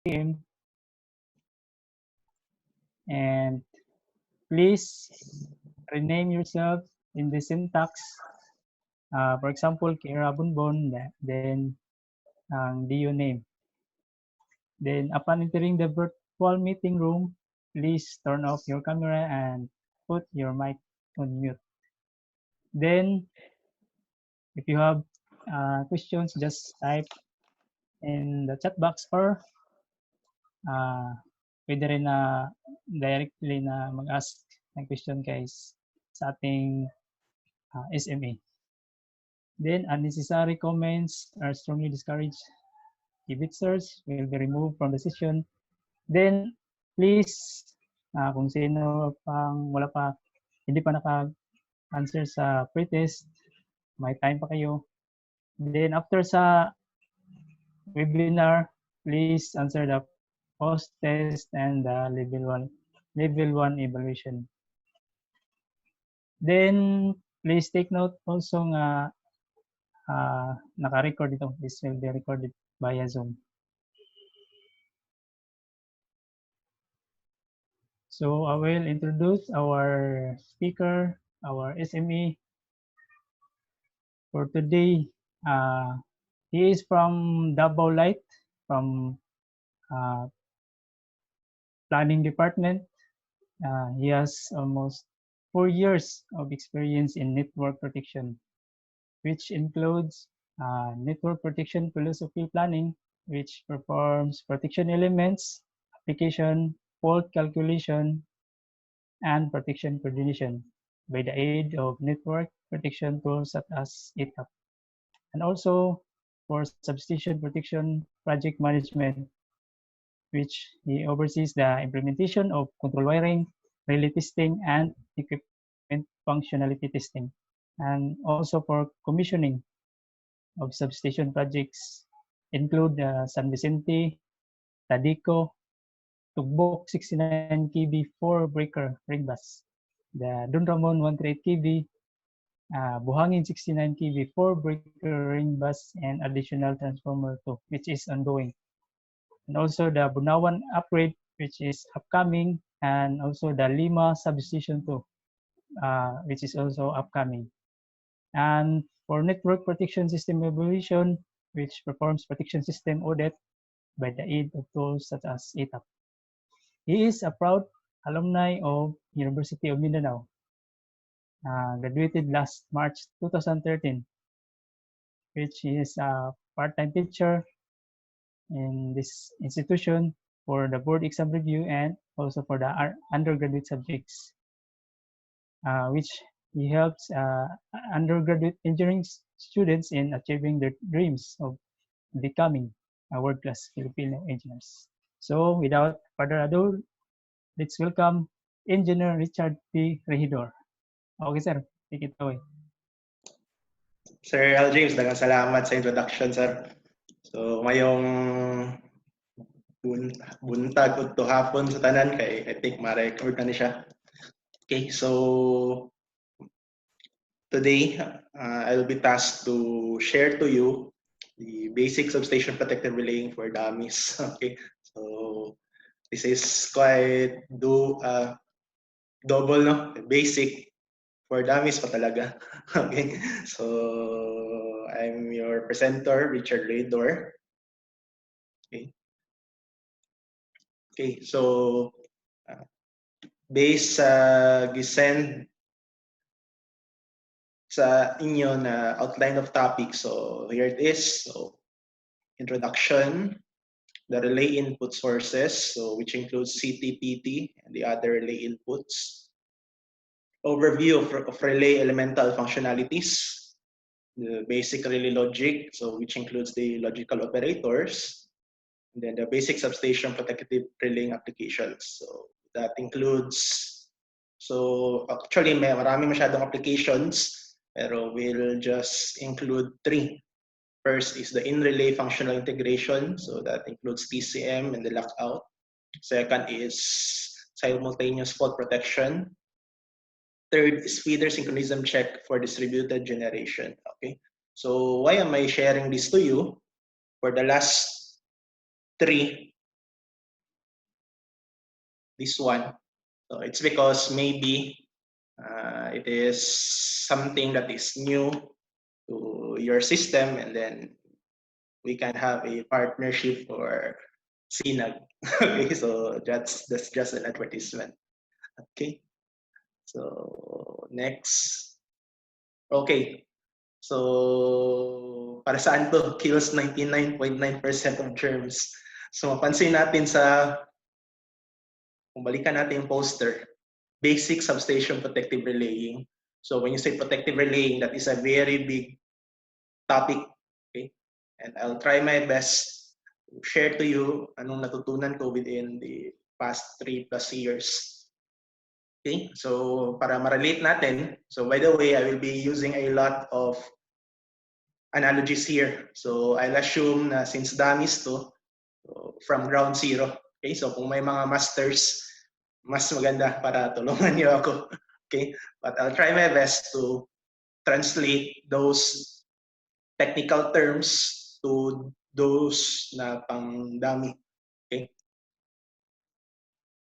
PM. And please rename yourself in the syntax. For example, Kira Bunbon, then DU name. Then upon entering the virtual meeting room, please turn off your camera and put your mic on mute. Then if you have questions, just type in the chat box or pwede rin na directly na mag-ask ng question guys sa ating SMA. Then unnecessary comments are strongly discouraged. Kibitzers will be removed from the session. Then please, kung sino pang wala pa, hindi pa naka-answer sa pre-test, may time pa kayo. Then after sa webinar, please answer the post-test and the level 1 evaluation. Then please take note also nga naka-record ito. This will be recorded via Zoom. So I will introduce our speaker, our SME for today. He is from Davao Light, from planning department. He has almost 4 years of experience in network protection, which includes network protection philosophy planning, which performs protection elements, application, fault calculation, and protection coordination by the aid of network protection tools such as ETAP. And also for substation protection project management, which he oversees the implementation of control wiring, relay testing, and equipment functionality testing. And also for commissioning of substation projects include San Vicente, Tadico, Tugbok 69 kV 4-breaker ring bus, the Don Ramon 138 kV, Buhangin 69 kV 4-breaker ring bus, and additional transformer 2, which is ongoing. And also the Bunawan upgrade, which is upcoming, and also the Lima substation 2, which is also upcoming. And for network protection system evaluation, which performs protection system audit by the aid of tools such as ETAP. He is a proud alumni of University of Mindanao, graduated last March 2013, which is a part-time teacher in this institution for the board exam review and also for the undergraduate subjects, which he helps undergraduate engineering students in achieving their dreams of becoming a world-class Filipino engineers. So without further ado, let's welcome Engineer Richard P. Regidor. Okay, sir. Take it away. Sir Al James, daghang salamat sa introduction, sir. So, ngayong buntag ug hapon sa tanan kay I think ma-record na ni siya. Okay, so today I will be tasked to share to you the basic substation protective relaying for dummies. Okay, so this is quite double, no? Basic for dummies pa talaga. Okay, so I'm your presenter, Richard Raydor. Okay, so based sa gisend sa inyo na outline of topics, so here it is. So introduction, the relay input sources, so which includes CTPT and the other relay inputs. Overview of relay elemental functionalities, the basic relay logic, so which includes the logical operators, and then the basic substation protective relaying applications. So that includes, so actually marami masyadong applications, pero we'll just include 3. First is the in-relay functional integration, so that includes TCM and the lockout. Second is simultaneous fault protection. Third is feeder synchronism check for distributed generation. Okay, so why am I sharing this to you? For the last 3, this one. So it's because maybe it is something that is new to your system, and then we can have a partnership for CNAG. Okay, so that's just an advertisement. Okay, so next. Okay, so para saan to? Kills 99.9% of germs. So mapansin natin kung balikan natin yung poster, basic substation protective relaying. So when you say protective relaying, that is a very big topic. Okay? And I'll try my best to share to you anong natutunan ko within the past 3+ years. Okay? So para ma-relate natin, so by the way, I will be using a lot of analogies here. So I'll assume na since Dummies to, so from ground zero. Okay? So kung may mga masters, mas maganda para tulungan niyo ako. Okay? But I'll try my best to translate those technical terms to those na pang dummy. Okay?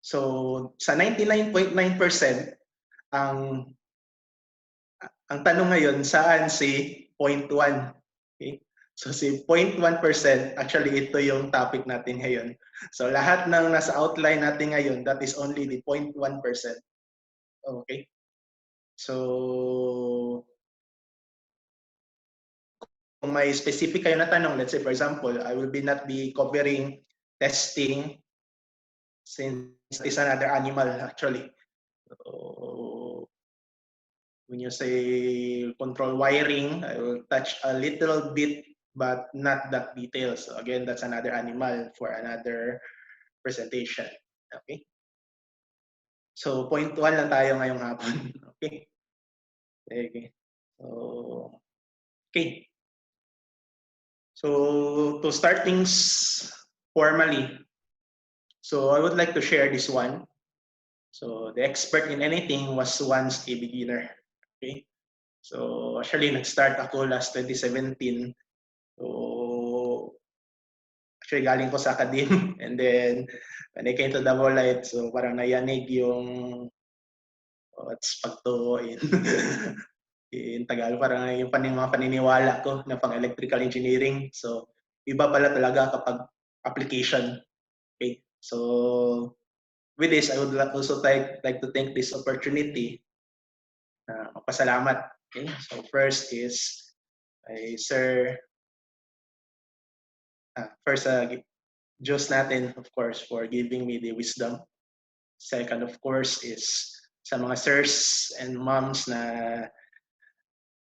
So sa 99.9%, ang tanong ngayon, saan si 0.1? Okay? So si 0.1%, actually ito yung topic natin ngayon. So lahat ng nasa outline natin ngayon, that is only the 0.1%. Okay? So kung may specific kayo na tanong, let's say for example, I will not be covering testing since it's another animal actually. So when you say control wiring, I will touch a little bit but not that detailed. So again, that's another animal for another presentation. Okay? So 0.1 lang tayo ngayong hapon. Okay? Okay. So, okay. So to start things formally, so I would like to share this one. So the expert in anything was once a beginner. Okay? So actually, nag-start ako last 2017. So actually, galing ko sa academe. And then, when I came to Double Light, so parang nayanig yung what's pagto in Tagalog, parang yung mga paniniwala ko na pang electrical engineering. So, iba pala talaga kapag application. Okay? So, with this, I would also like to take this opportunity magpasalamat. Okay? So, first is Sir, Diyos natin, of course, for giving me the wisdom. Second, of course, is sa mga sirs and moms na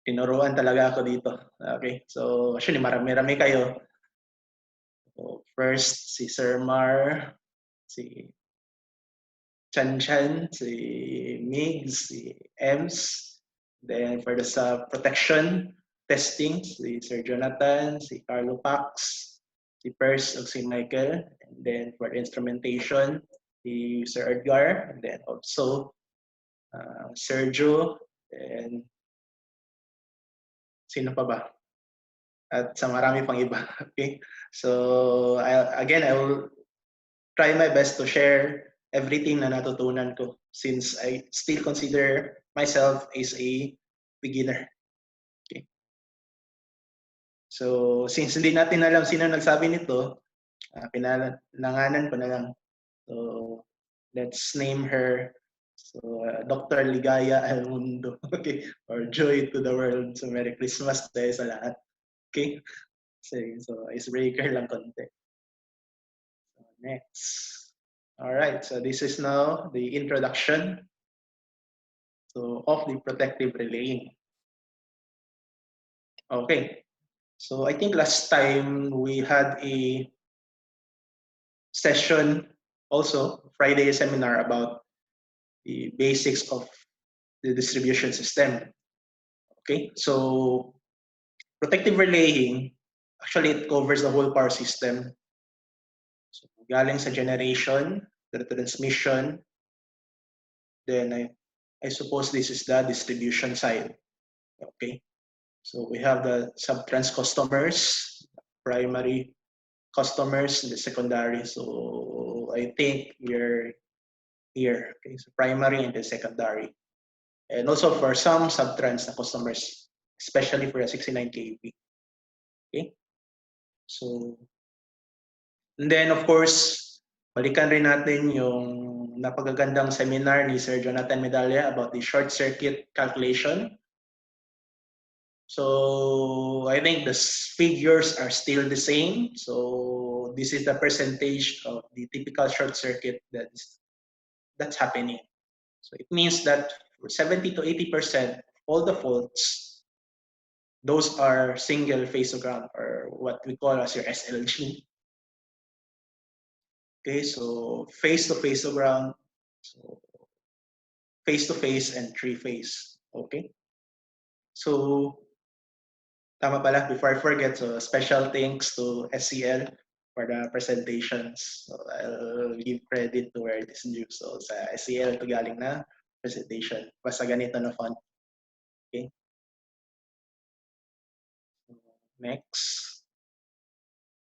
tinuruan talaga ako dito. Okay? So, actually, marami-rami kayo. So, first, si Sir Mar, si Chan Chan, si Migs, si Ems. Then, for the protection testing, si Sir Jonathan, si Carlo Pax, si Pers, o si Michael. And then, for the instrumentation, si Sir Edgar. And then, also, Sergio. And sino pa ba? At sa marami pang iba. Okay? So, I will try my best to share everything na natutunan ko since I still consider myself as a beginner. Okay? So, since hindi natin alam sino nagsabi nito, pinalanganan ko na lang. So, let's name her Dr. Ligaya Almundo. Okay? Or Joy to the World. So, Merry Christmas tayo sa lahat. Okay? So icebreaker lang konti. So, next. All right, so this is now the introduction of the protective relaying. Okay, so I think last time we had a session also, Friday seminar about the basics of the distribution system. Okay, so protective relaying, actually it covers the whole power system. So galing sa generation, the transmission, then I suppose this is the distribution side. Okay, so we have the subtrans customers, primary customers, and the secondary. So I think we're here. Okay, so primary and then secondary. And also for some subtrans na customers, especially for the 69 kV. Okay? So, and then of course, balikan rin natin yung napagagandang seminar ni Sir Jonathan Medalla about the short circuit calculation. So I think the figures are still the same. So this is the percentage of the typical short circuit that's happening. So it means that for 70 to 80% all the faults, those are single phase to ground, or what we call as your SLG. Okay, so phase to ground, so phase to phase and three phase. Okay, so tama pala, before I forget, so special thanks to SCL for the presentations. So I'll give credit to where it is due. So sa SCL ito galing na presentation. Basta ganito na font. Okay. Next.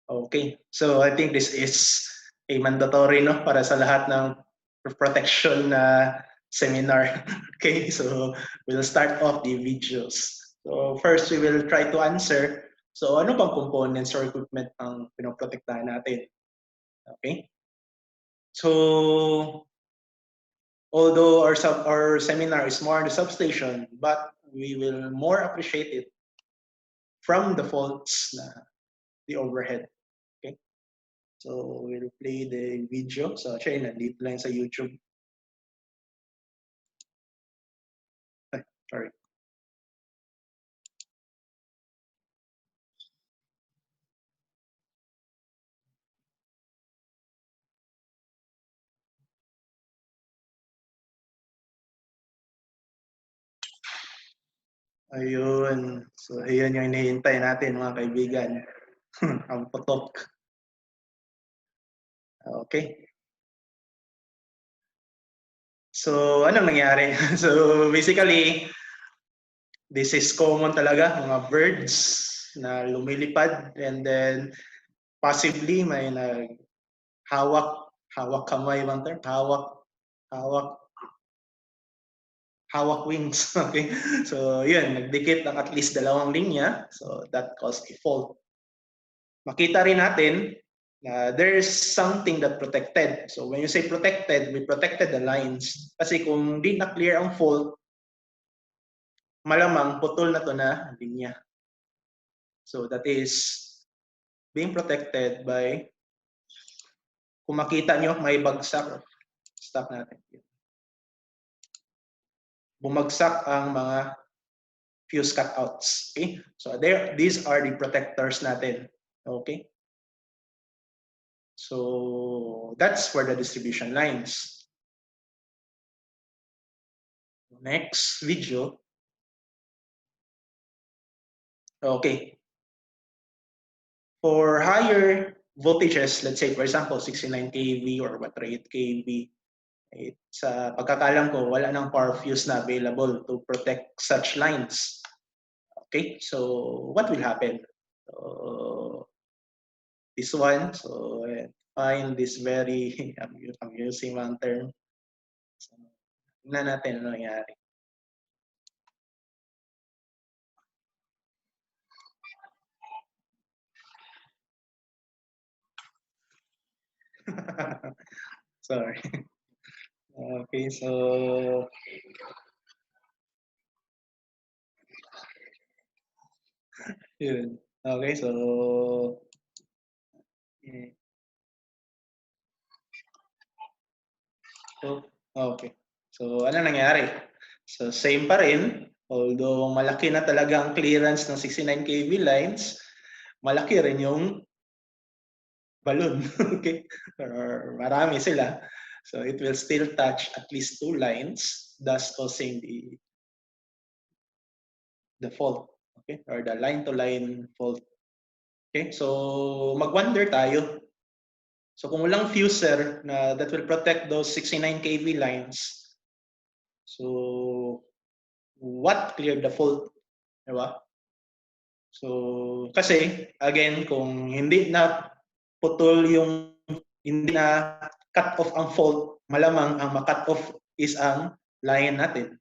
Okay. So I think this is a mandatory no para sa lahat ng protection seminar. Okay. So we'll start off the videos. So first we will try to answer. So ano bang components or equipment ang pinoprotektahan natin? Okay. So although our seminar is more on the substation, but we will more appreciate it from the faults na the overhead. Okay? So we'll play the video. So actually, nandito lang sa YouTube. Ay, sorry. Ayun. So ayun yung hinihintay natin mga kaibigan. Ang putok. Okay. So anong nangyari? So basically, this is common talaga, mga birds na lumilipad and then possibly may hawak kamay bang term? Hawak wings. Okay. So yun, nagdikit ng at least dalawang linya. So that caused a fault. Makita rin natin na there's something that protected. So when you say protected, we protected the lines. Kasi kung di na clear ang fault, malamang putol na to na linya. So that is being protected by, kung makita nyo, may bagsak. Stop natin. Bumagsak ang mga fuse cutouts. Okay? So these are the protectors natin. Okay? So that's for the distribution lines. Next video. Okay. For higher voltages, let's say for example 69 kV or 108 kV, sa pagkakalam ko, wala nang power fuse na available to protect such lines. Okay, so what will happen? So, this one, so find this very, I'm using one term. So, tingnan natin ano nangyari. Sorry. Okay, so yun. Okay, so okay. So ano nangyari? So same pa rin, although malaki na talaga ang clearance ng 69 kV lines, malaki rin yung balloon. Okay? Or marami sila. So it will still touch at least two lines, thus causing the fault. Okay? Or the line-to-line fault. Okay? So mag-wonder tayo. So kung walang fuser na that will protect those 69 kV lines, so what cleared the fault? Diba? So kasi again, kung hindi na putol yung hindi na cut off ang fault, malamang ang ma-cut off is ang line natin.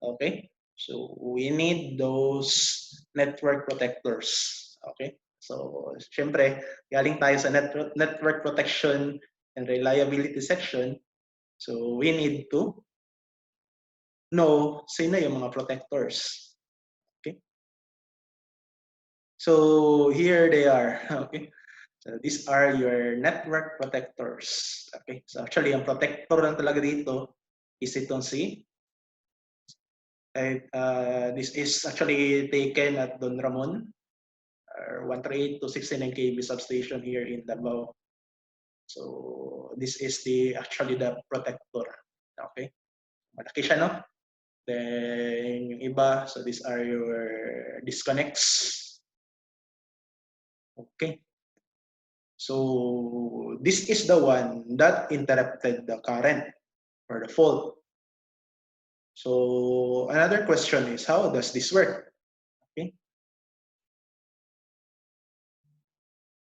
Okay? So we need those network protectors. Okay? So syempre, galing tayo sa network protection and reliability section. So we need to know sino yung mga protectors. Okay? So here they are. Okay? So these are your network protectors. Okay? So actually, ang protector lang talaga dito is itong si this is actually taken at Don Ramon, 138 to 69 kV substation here in Davao. So this is actually the protector. Okay? Malaki siya, no? Then yung iba, so these are your disconnects. Okay. So this is the one that interrupted the current or the fault. So another question is, how does this work? Okay.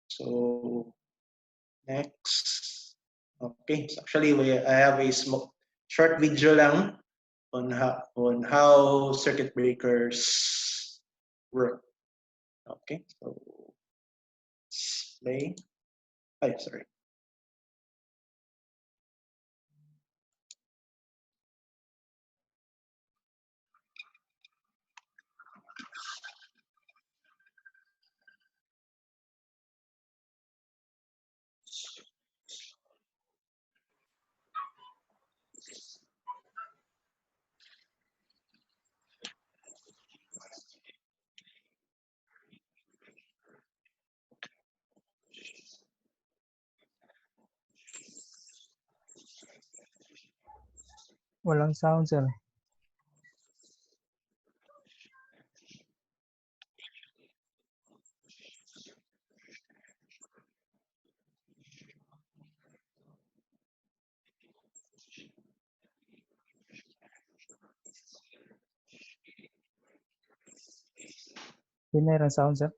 So next. Okay. So actually, I have a short video lang on how circuit breakers work. Okay. So let's play. Ay, sorry. Walang sound, sir. Hindi meron sound, sir.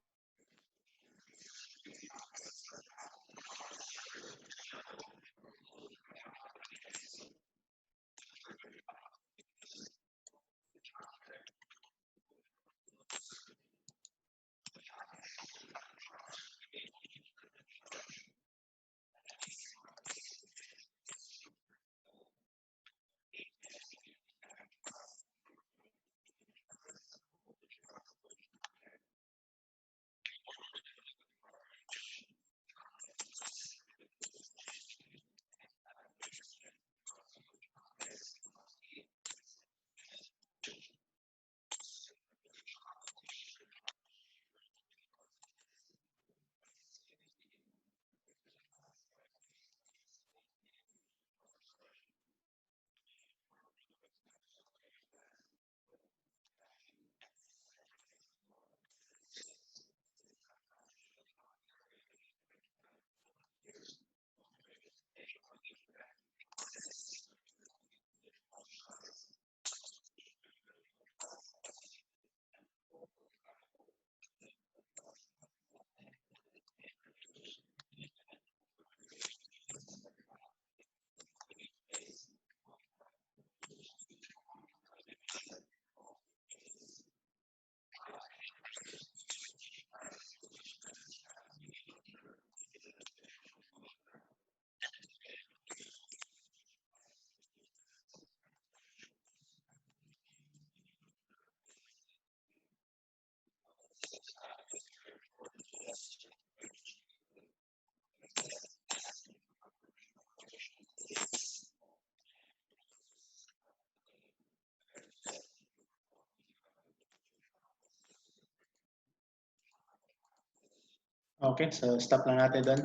Okay, so stop lang natin doon.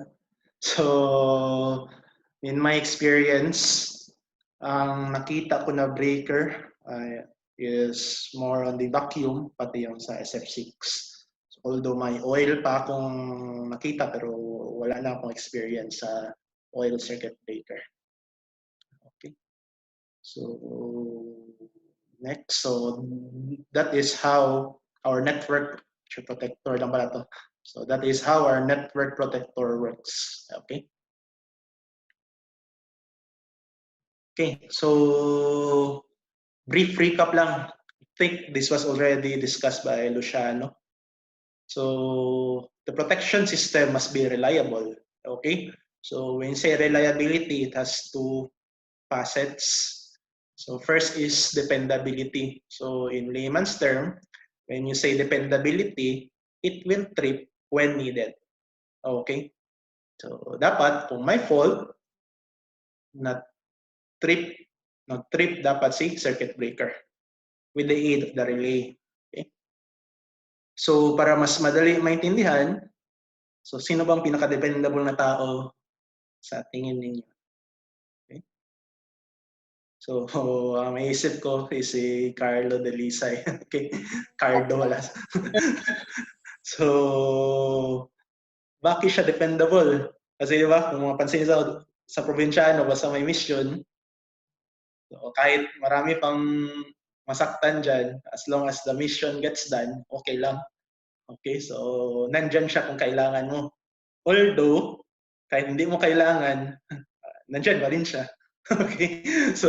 So, in my experience, ang nakita ko na breaker is more on the vacuum, pati yung sa SF6. So, although may oil pa akong nakita, pero wala na akong experience sa oil circuit breaker. Okay. So, next. So, that is how our network protector lang pala to. So, that is how our network protector works. Okay. Okay, so brief recap lang. I think this was already discussed by Luciano. So the protection system must be reliable. Okay, so when you say reliability, it has two facets. So first is dependability. So in layman's term, when you say dependability, it will trip when needed. Okay, so dapat kung may fault, not trip, not trip dapat si circuit breaker with the aid of the relay. Okay? So para mas madali maintindihan, so sino bang pinaka-dependable na tao sa tingin ninyo? Okay? So may isip ko is si Carlo Delisay. Okay? Cardo wala. So bakit siya dependable? Kasi di ba, kung mapansin sa probinsyano, basta may mission, so kahit marami pang masaktan dyan, as long as the mission gets done, okay lang. Okay, so nandyan siya kung kailangan mo. Although, kahit hindi mo kailangan, nandyan pa rin siya. Okay, so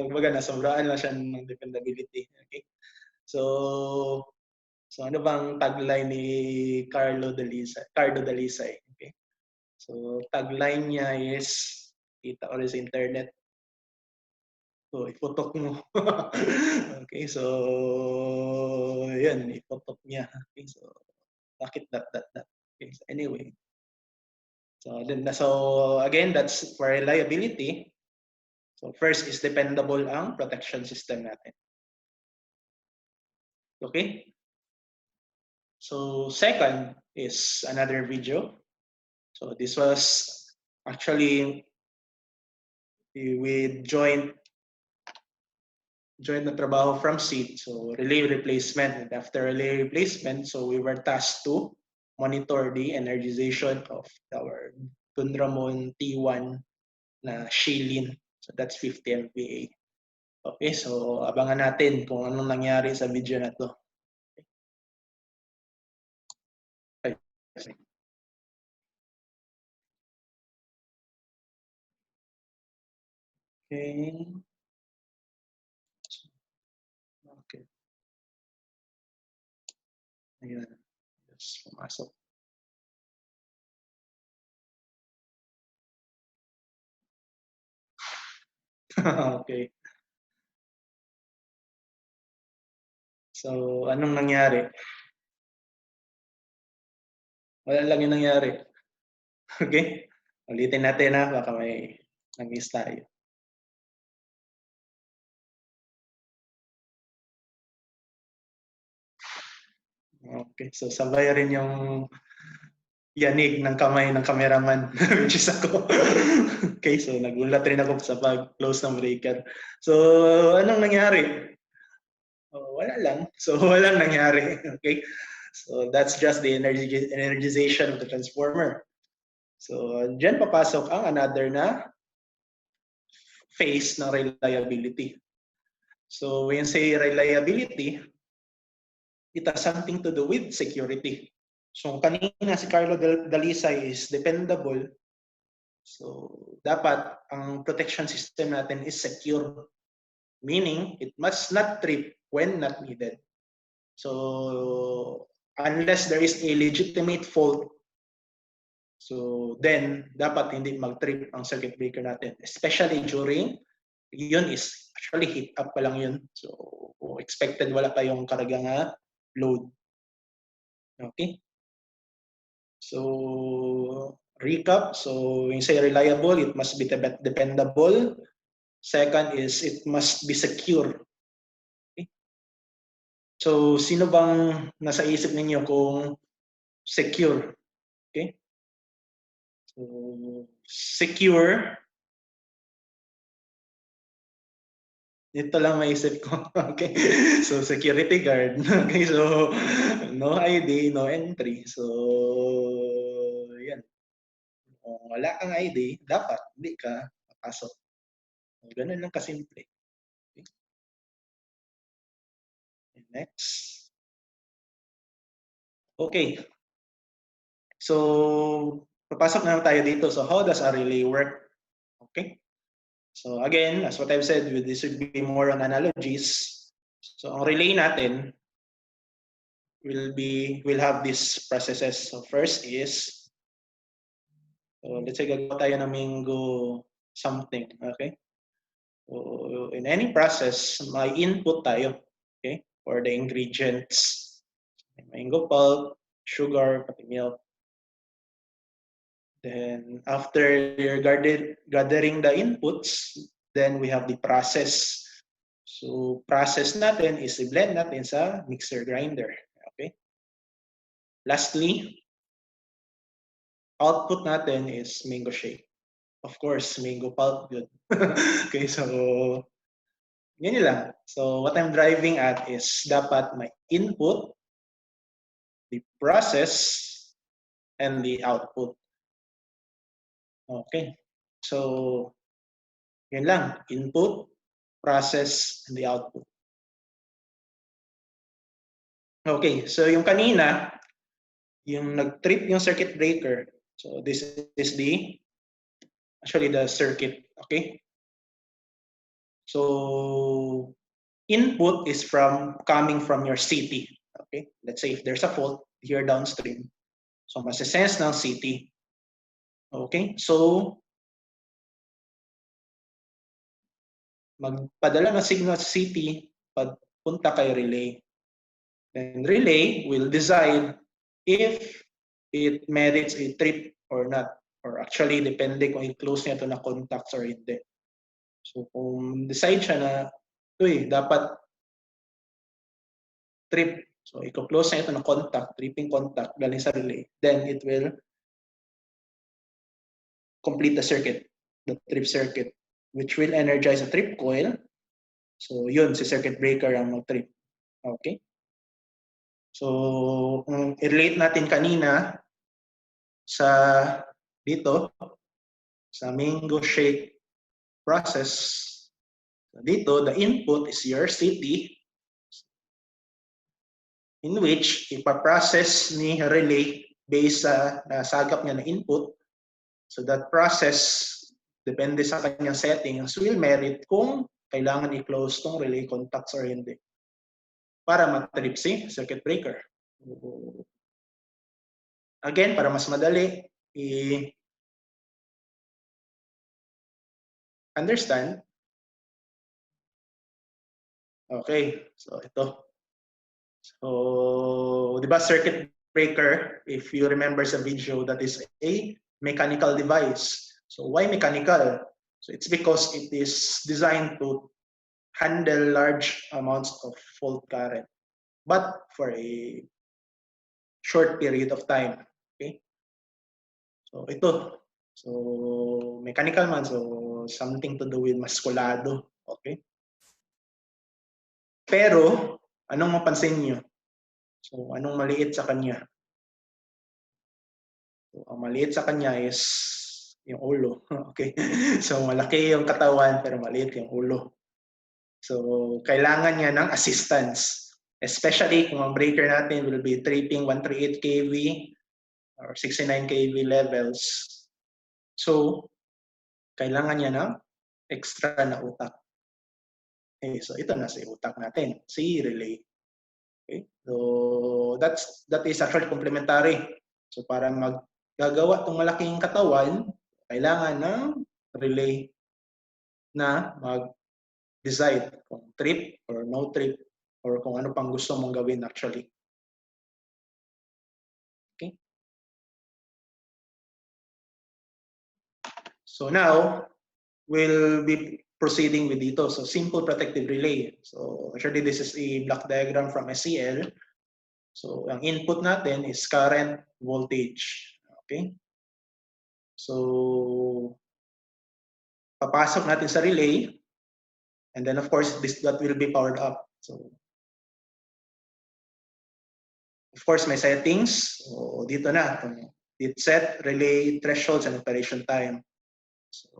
baga nasobraan lang siya ng dependability. Okay, so ano bang tagline ni Carlo Dalisay? Okay, so tagline niya is, kita ko rin sa internet, so iputok mo. Okay, so yan, iputok niya. Okay, so bakit that? Okay, so anyway, so again, that's for reliability. So first is dependable ang protection system natin. Okay? So second is another video. So this was actually with joint na trabaho from seat. So relay replacement. And after relay replacement, so we were tasked to monitor the energization of our Tundramon T1 na Shilin. So that's 50 MVA. Okay, so abangan natin kung anong nangyari sa video na to. Okay. Okay. Ayan. Yes, pumasok. Okay. So, anong nangyari? Wala lang yung nangyari. Okay? Ulitin natin ha, baka may na-miss tayo. Okay, so sabay rin yung yanig ng kamay ng cameraman, which is ako. Okay, so nagulat rin ako sa pag-close ng breaker. So, anong nangyari? Oh, wala lang. So, walang nangyari. Okay? So, that's just the energization of the transformer. So, dyan papasok ang another na phase ng reliability. So, when you say reliability, it has something to do with security. So, kanina si Carlo Dalisay is dependable. So, dapat ang protection system natin is secure. Meaning, it must not trip when not needed. So, unless there is a legitimate fault, so then dapat hindi mag-trip ang circuit breaker natin. Especially during, yun is actually heat up pa lang yun. So, expected wala kayong karagang load. Okay? So, recap. So, when you say reliable, it must be dependable. Second is it must be secure. Okay? So, sino bang nasa isip ninyo kung secure? Okay? So, secure, ito lang maisip ko. Okay? So, security guard. Okay? So, no ID, no entry. So, yan. Kung wala kang ID, dapat hindi ka papasok. Ganun lang kasimple. Okay? Next. Okay. So, papasok na tayo dito. So, how does a relay work? Okay. So again, as what I've said, this would be more on analogies. So ang relay natin will have these processes. So first is, so let's say gagawa tayo ng mango something, okay? So in any process, may input tayo, okay? For the ingredients, mango pulp, sugar, pati milk. Then after you're gathering the inputs, then we have the process. So process natin is i-blend natin sa mixer grinder. Okay? Lastly, output natin is mango shake. Of course, mango pulp good. Okay, so yun lang. So what I'm driving at is dapat my input, the process, and the output. Okay. So yun lang, input, process, and the output. Okay, so yung kanina, yung nag-trip yung circuit breaker. So this is actually the circuit, okay? So input is coming from your CT, okay? Let's say if there's a fault here downstream, so masisense ng CT. Okay, so magpadala ng signal sa CT, punta kay relay. And relay will decide if it merits a trip or not. Or actually, depende kung i-close niya ito na contacts or hindi. So kung decide siya na, dapat trip. So i-close niya ito na contact, tripping contact, galing sa relay. Then it will complete the circuit, the trip circuit, which will energize the trip coil. So yun, si circuit breaker ang mag-trip. Okay? So, i-relate natin kanina sa dito, sa mango shake process. Dito, the input is your CT, in which ipaprocess ni relay based sa nasagap niya na input. So that process, depende sa kanyang settings, will merit kung kailangan i-close tong relay contacts or hindi para matrip si circuit breaker. Again, para mas madali, understand. Okay, so ito. So, di ba circuit breaker, if you remember sa video, that is a mechanical device. So why mechanical? So it's because it is designed to handle large amounts of fault current, but for a short period of time. Okay? So ito. So mechanical man, so something to do with maskulado. Okay? Pero, anong mapansin nyo? So anong maliit sa kanya? So, ang maliit sa kanya is yung ulo. Okay? So malaki yung katawan pero maliit yung ulo. So kailangan niya ng assistance. Especially kung ang breaker natin will be tripping 138 kV or 69 kV levels. So kailangan niya ng extra na utak. Okay, so ito na si utak natin, si relay. Okay? So that is actually complementary. So para maggagawa itong malaking katawan, kailangan ng relay na mag-decide kung trip or no trip or kung ano pang gusto mong gawin actually. Okay? So now, we'll be proceeding with dito. So simple protective relay. So actually this is a block diagram from SCL. So ang input natin is current, voltage. Okay? So papasok natin sa relay, and then of course that will be powered up. So of course may settings. So dito na, it set, relay, thresholds, and operation time. So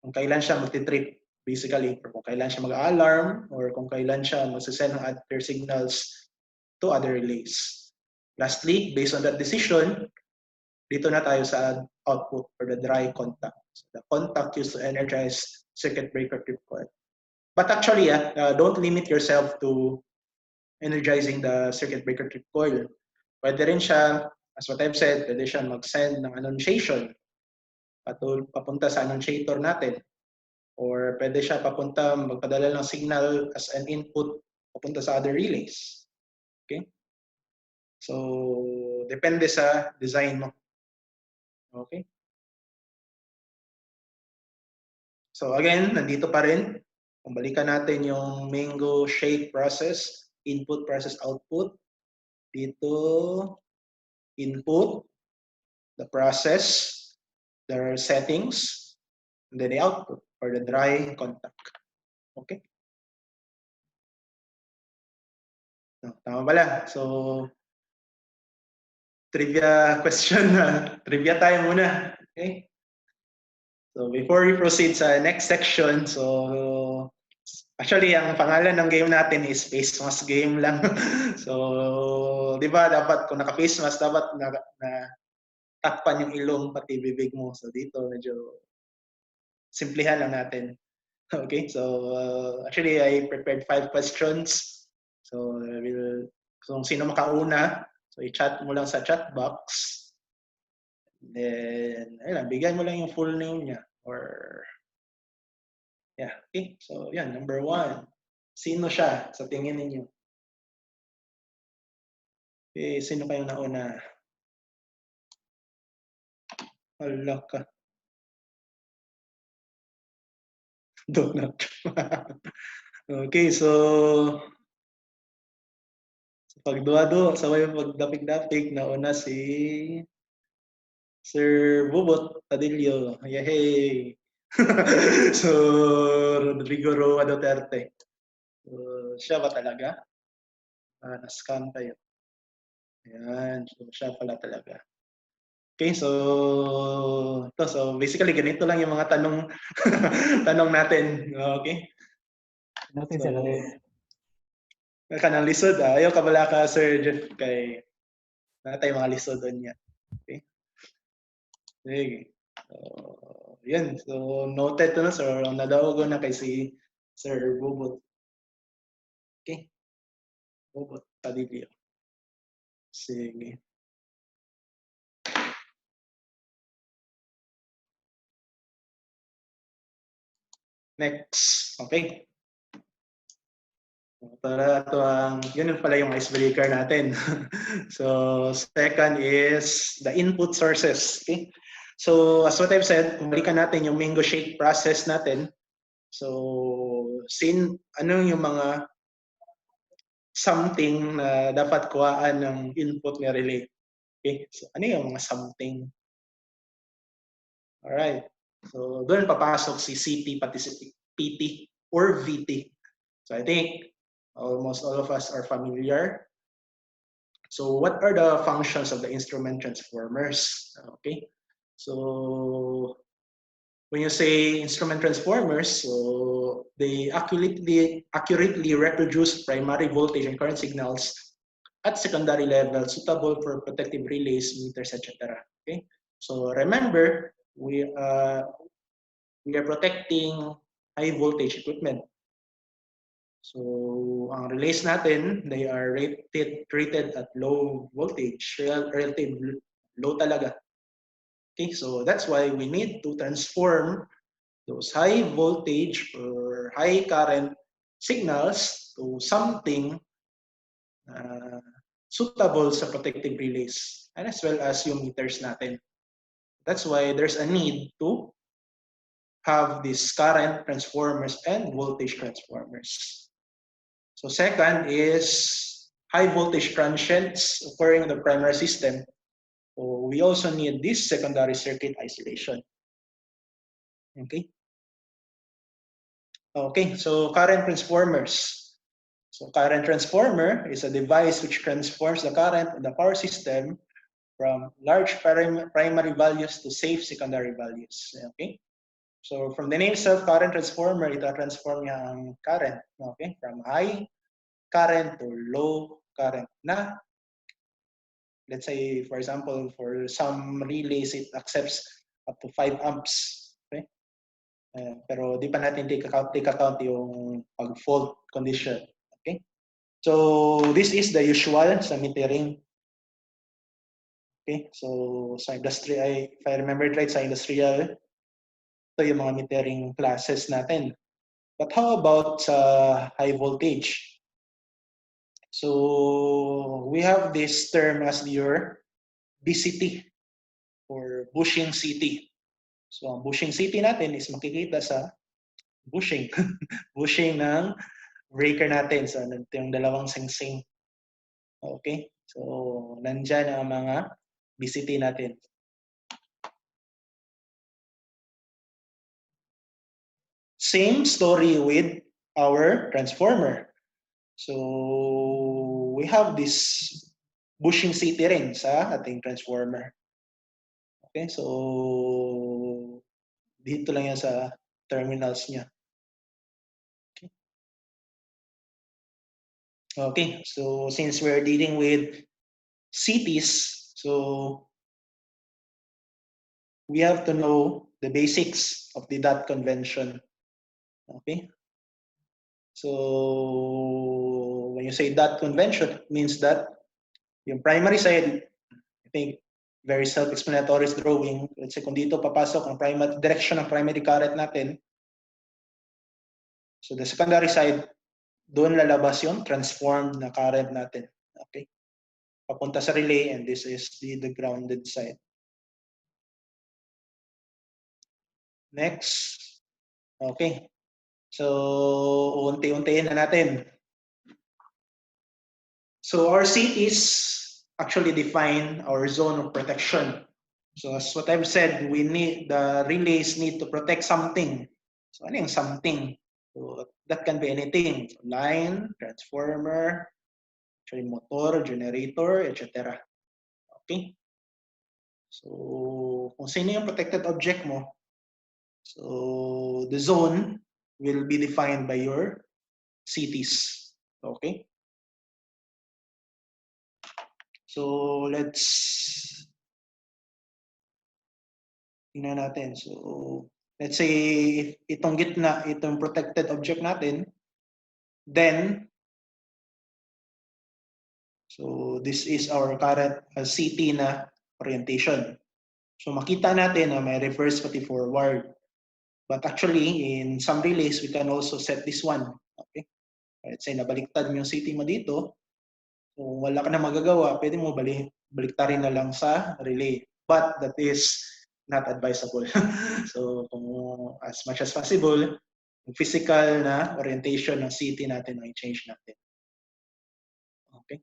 kung kailan siya magti-trip basically, or kung kailan siya mag-alarm, or kung kailan siya magsasend ng other signals to other relays. Lastly, based on that decision, dito na tayo sa output or the dry contact. The contact used to energize circuit breaker trip coil. But actually, don't limit yourself to energizing the circuit breaker trip coil. Pwede rin siya, as what I've said, pwede siya mag-send ng annunciation papunta sa annunciator natin. Or pwede siya magpadala ng signal as an input papunta sa other relays. Okay? So, depende sa design mo. Okay? So again, nandito pa rin. Kung balikan natin yung mango shake process, input process output. Dito, input, the process, there are settings, and then the output for the dry contact. Okay? No, tama pala. So, trivia question na. Trivia tayo muna. Okay? So, before we proceed sa next section, so, actually, ang pangalan ng game natin is Face Mask Game lang. So, di ba, dapat kung naka-face mask, dapat na takpan yung ilong pati bibig mo. So, dito, medyo simplihan lang natin. Okay, so actually, I prepared 5 questions. So, kung sino makauna, so i-chat mo lang sa chat box. Then, ayun lang, bigyan mo lang yung full name niya. Or, yeah, okay. So, yan, number 1. Sino siya sa tingin ninyo? Okay, sino kayong nauna? Hala ka. Donut. Okay, so pagduado, sabay pagdapig-dapig, nauna si Sir Bubot Padillo. Yay! So, Rodrigo Roa Duterte. So, siya ba talaga? Na-scam tayo. Ayan, so siya pala talaga. Okay, so basically ganito lang yung mga tanong tanong natin. Okay? Noted So, sila rin. kanang lisod, ayaw ka bala ka, Sir Jeff, kay natay mga lisod doon niya. Okay? Sige. So, yan. So, noted to na, sir. Nadaogo na kay si Sir Bubot. Okay? Bubot, Padillo. Sige. Next. Okay. Para ito yun pala yung icebreaker natin. So, second is the input sources. Okay? So, as what I've said, kung balikan natin yung mango shake process natin. So, ano yung mga something na dapat kuhaan ng input ng relay? Okay? So, ano yung mga something? Alright. So, doon papasok si CT pati si PT or VT. So, I think almost all of us are familiar. So what are the functions of the instrument transformers? Okay, so when you say instrument transformers, so they accurately reproduce primary voltage and current signals at secondary level suitable for protective relays, meters, etc. Okay, so remember we are protecting high voltage equipment. So, ang relays natin, they are rated at low voltage, relative low talaga. Okay, so that's why we need to transform those high voltage or high current signals to something suitable sa protective relays and as well as yung meters natin. That's why there's a need to have these current transformers and voltage transformers. So second is high voltage transients occurring in the primary system. So we also need this secondary circuit isolation. Okay. Okay, so current transformers. So current transformer is a device which transforms the current in the power system from large primary values to safe secondary values. Okay. So from the name itself, current transformer, ito transform yung current, okay, from high current to low current na, let's say, for example, for some relays, it accepts up to 5 amps. Okay? Pero di pa natin take account yung pag-fault condition. Okay? So this is the usual sa metering. Okay? So sa industry, if I remember it right, sa industrial, ito yung mga metering classes natin. But how about sa high voltage? So we have this term as your BCT or bushing CT. So ang bushing CT natin is makikita sa bushing. Bushing ng breaker natin. So yung dalawang singsing. Okay? So nandyan ang mga BCT natin. Same story with our transformer. So we have this bushing CT rin sa ating transformer. Okay, so dito lang yan sa terminals niya. Okay, so since we're dealing with CTs, so we have to know the basics of the dot convention. Okay, so when you say dot convention, it means that yung primary side, I think very self-explanatory drawing. Let's say kung dito papasok ang primary direction ng primary current natin, so the secondary side, doon lalabas yung transformed na current natin. Okay? Papunta sa relay, and this is the grounded side. Next. Okay. So, unti-untiin na natin. So, our cities actually define our zone of protection. So, as what I've said, the relays need to protect something. So, ano yung something? So, that can be anything. So, line, transformer, motor, generator, etc. Okay? So, kung sino yung protected object mo, so the zone will be defined by your cities. Okay? So, tingnan natin. So, let's say, itong gitna, itong protected object natin, then, so this is our current CT na orientation. So, makita natin na may reverse pati forward. But actually, in some relays, we can also set this one. Okay? Let's say, nabaliktad mo yung CT mo dito. Kung wala ka na magagawa, pwede mo baliktarin na lang sa relay. But that is not advisable. So, kung as much as possible, yung physical na orientation ng CT natin ay change natin. Okay?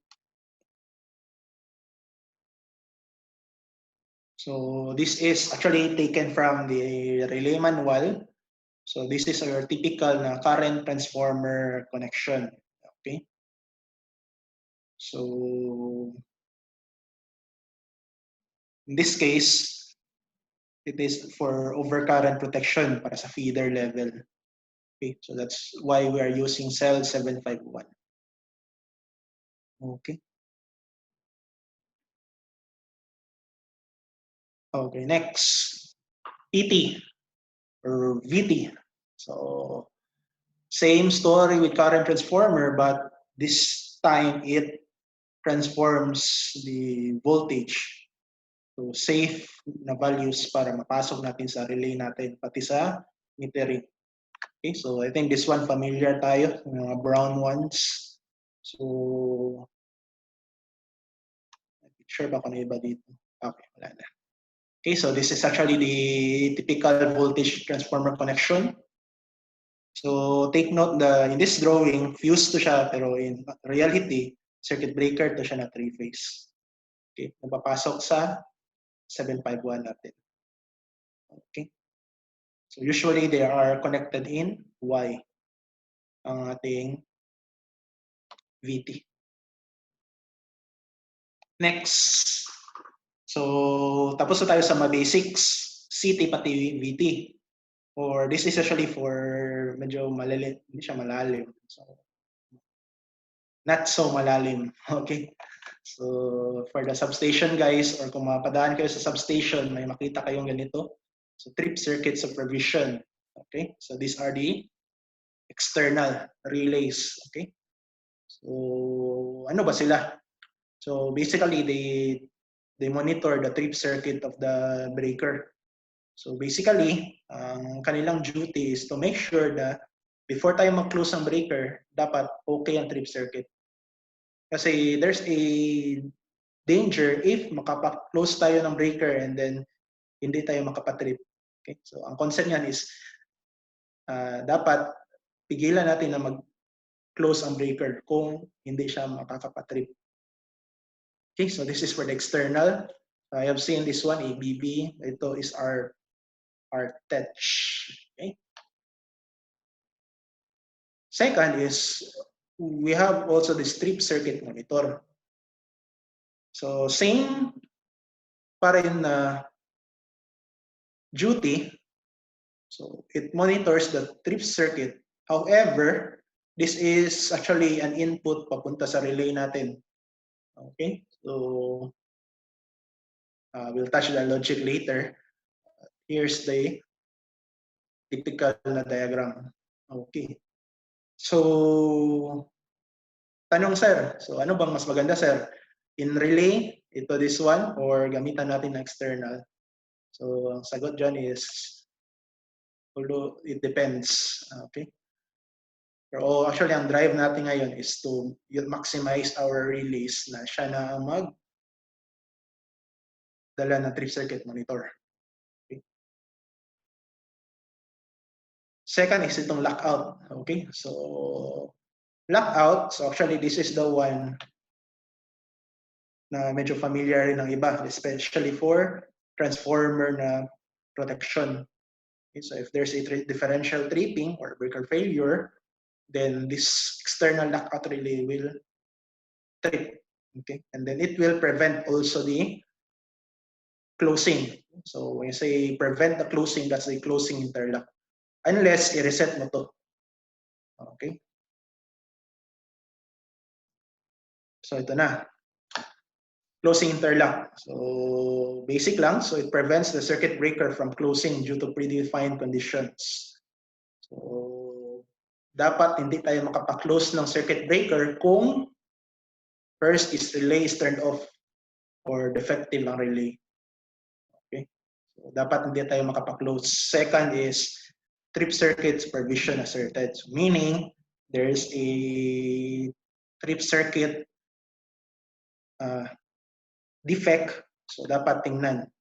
So, this is actually taken from the relay manual. So, this is our typical na current transformer connection. Okay? So, in this case, it is for overcurrent protection para sa feeder level. Okay, so that's why we are using cell 751. Okay. Okay, next. PT or VT. So, same story with current transformer, but this time it transforms the voltage to safe na values para mapasok natin sa relay natin, pati sa metering. Okay, so I think this one familiar tayo, mga brown ones. So, sure ba kung ano iba dito? Okay, wala na. Okay, so this is actually the typical voltage transformer connection. So take note in this drawing, fused to siya, pero in reality, circuit breaker to siya na 3-phase. Okay, napapasok sa 751 natin. Okay. So usually they are connected in Y ang ating VT. Next. So tapos na tayo sa mga basics, CT pati VT. Or this is actually for medyo malalim, hindi siya malalim. So, not so malalim. Okay? So, for the substation guys, or kung mapadaan kayo sa substation, may makita kayong ganito. So, trip circuit supervision. Okay, so these are the external relays. Okay, so ano ba sila? So basically, they monitor the trip circuit of the breaker. So basically, ang kanilang duty is to make sure that before tayo mag-close ang breaker, dapat okay ang trip circuit. Kasi there's a danger if makapa-close tayo ng breaker and then hindi tayo makapatrip. Okay? So ang concept niyan is dapat pigilan natin na mag-close ang breaker kung hindi siya makakapatrip. Okay, so this is for the external. I have seen this one, ABB. Ito is our touch. Okay. Second is we have also the strip circuit monitor. So same pa rin na duty. So it monitors the trip circuit. However, this is actually an input papunta sa relay natin. Okay, so we'll touch the logic later. Here's the typical na diagram. Okay. So, tanong sir, so ano bang mas maganda sir? In relay, ito this one, or gamitan natin na external? So, ang sagot dyan is, although it depends. Okay. Pero actually, ang drive natin ngayon is to maximize our relays na siya na mag dala ng trip circuit monitor. Okay. Second is itong lockout. Okay. So, lockout, so actually this is the one na medyo familiar rin ng iba, especially for transformer na protection. Okay, so if there's a differential tripping or breaker failure, then this external lockout relay will trip. Okay, and then it will prevent also the closing. So when you say prevent the closing, that's the closing interlock. Unless i-reset mo to. Okay. So ito na. Closing interlock. So basic lang. So it prevents the circuit breaker from closing due to predefined conditions. So dapat hindi tayo makapa-close ng circuit breaker kung first is relay is turned off or defective ang relay. Okay? So dapat hindi tayo makapa-close. Second is trip circuit supervision asserted. So, meaning there's a trip circuit defect. So dapat tingnan.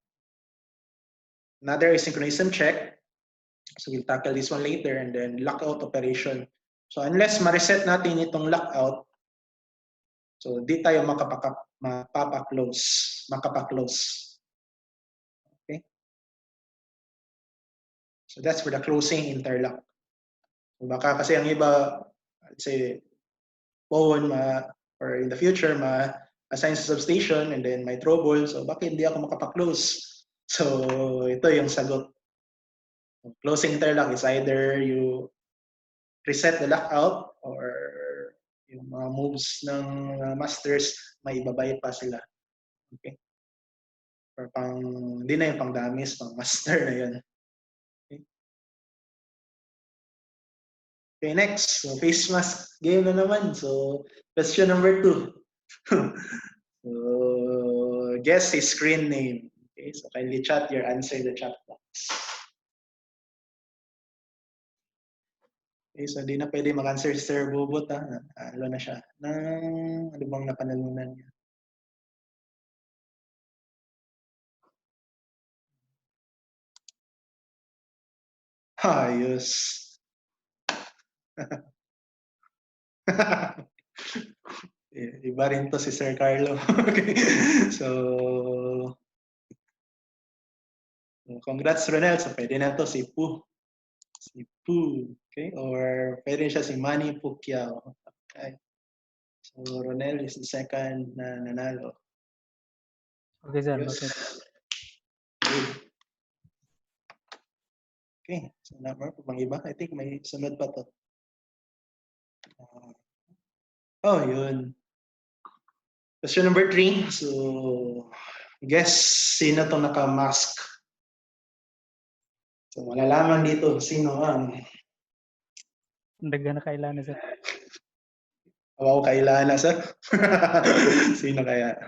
Another is synchronism check. So we'll tackle this one later, and then lockout operation. So unless ma-reset natin itong lockout, so di tayo makapa-close. Okay? So that's for the closing interlock. So baka kasi ang iba, let's say, or in the future, ma-assign sa substation and then may trouble. So bakit hindi ako makapa-close? So ito yung sagot. Closing interlock is either you reset the lockout or yung mga moves ng masters, may ibabypass sila. Okay? Or hindi na yung pang dummies, pang master na yun. Okay, okay, next. So, face mask game na naman. So, question number 2. So, guess his screen name. Okay, so kindly chat your answer in the chat box. Okay, so di na pwede mag-answer si Sir Bobot. Ano na siya? Ano bang napanalunan niya? Ayos. Iba rin to si Sir Carlo. Okay. So, congrats Ronel. So, pwede na to si Pooh. Si Pooh. Okay? Or pwede siya si Manny Pacquiao. Okay. So, Ronel is the second na nanalo. Okay, sir. Yes. Noted. Good. Okay. So, number pang iba. I think may sunod pa to. Yun. Question number 3. So, guess sino tong naka-mask? So malalaman dito sino ang Daghan na kailangan, sir. wow kailala sir. Sino kaya?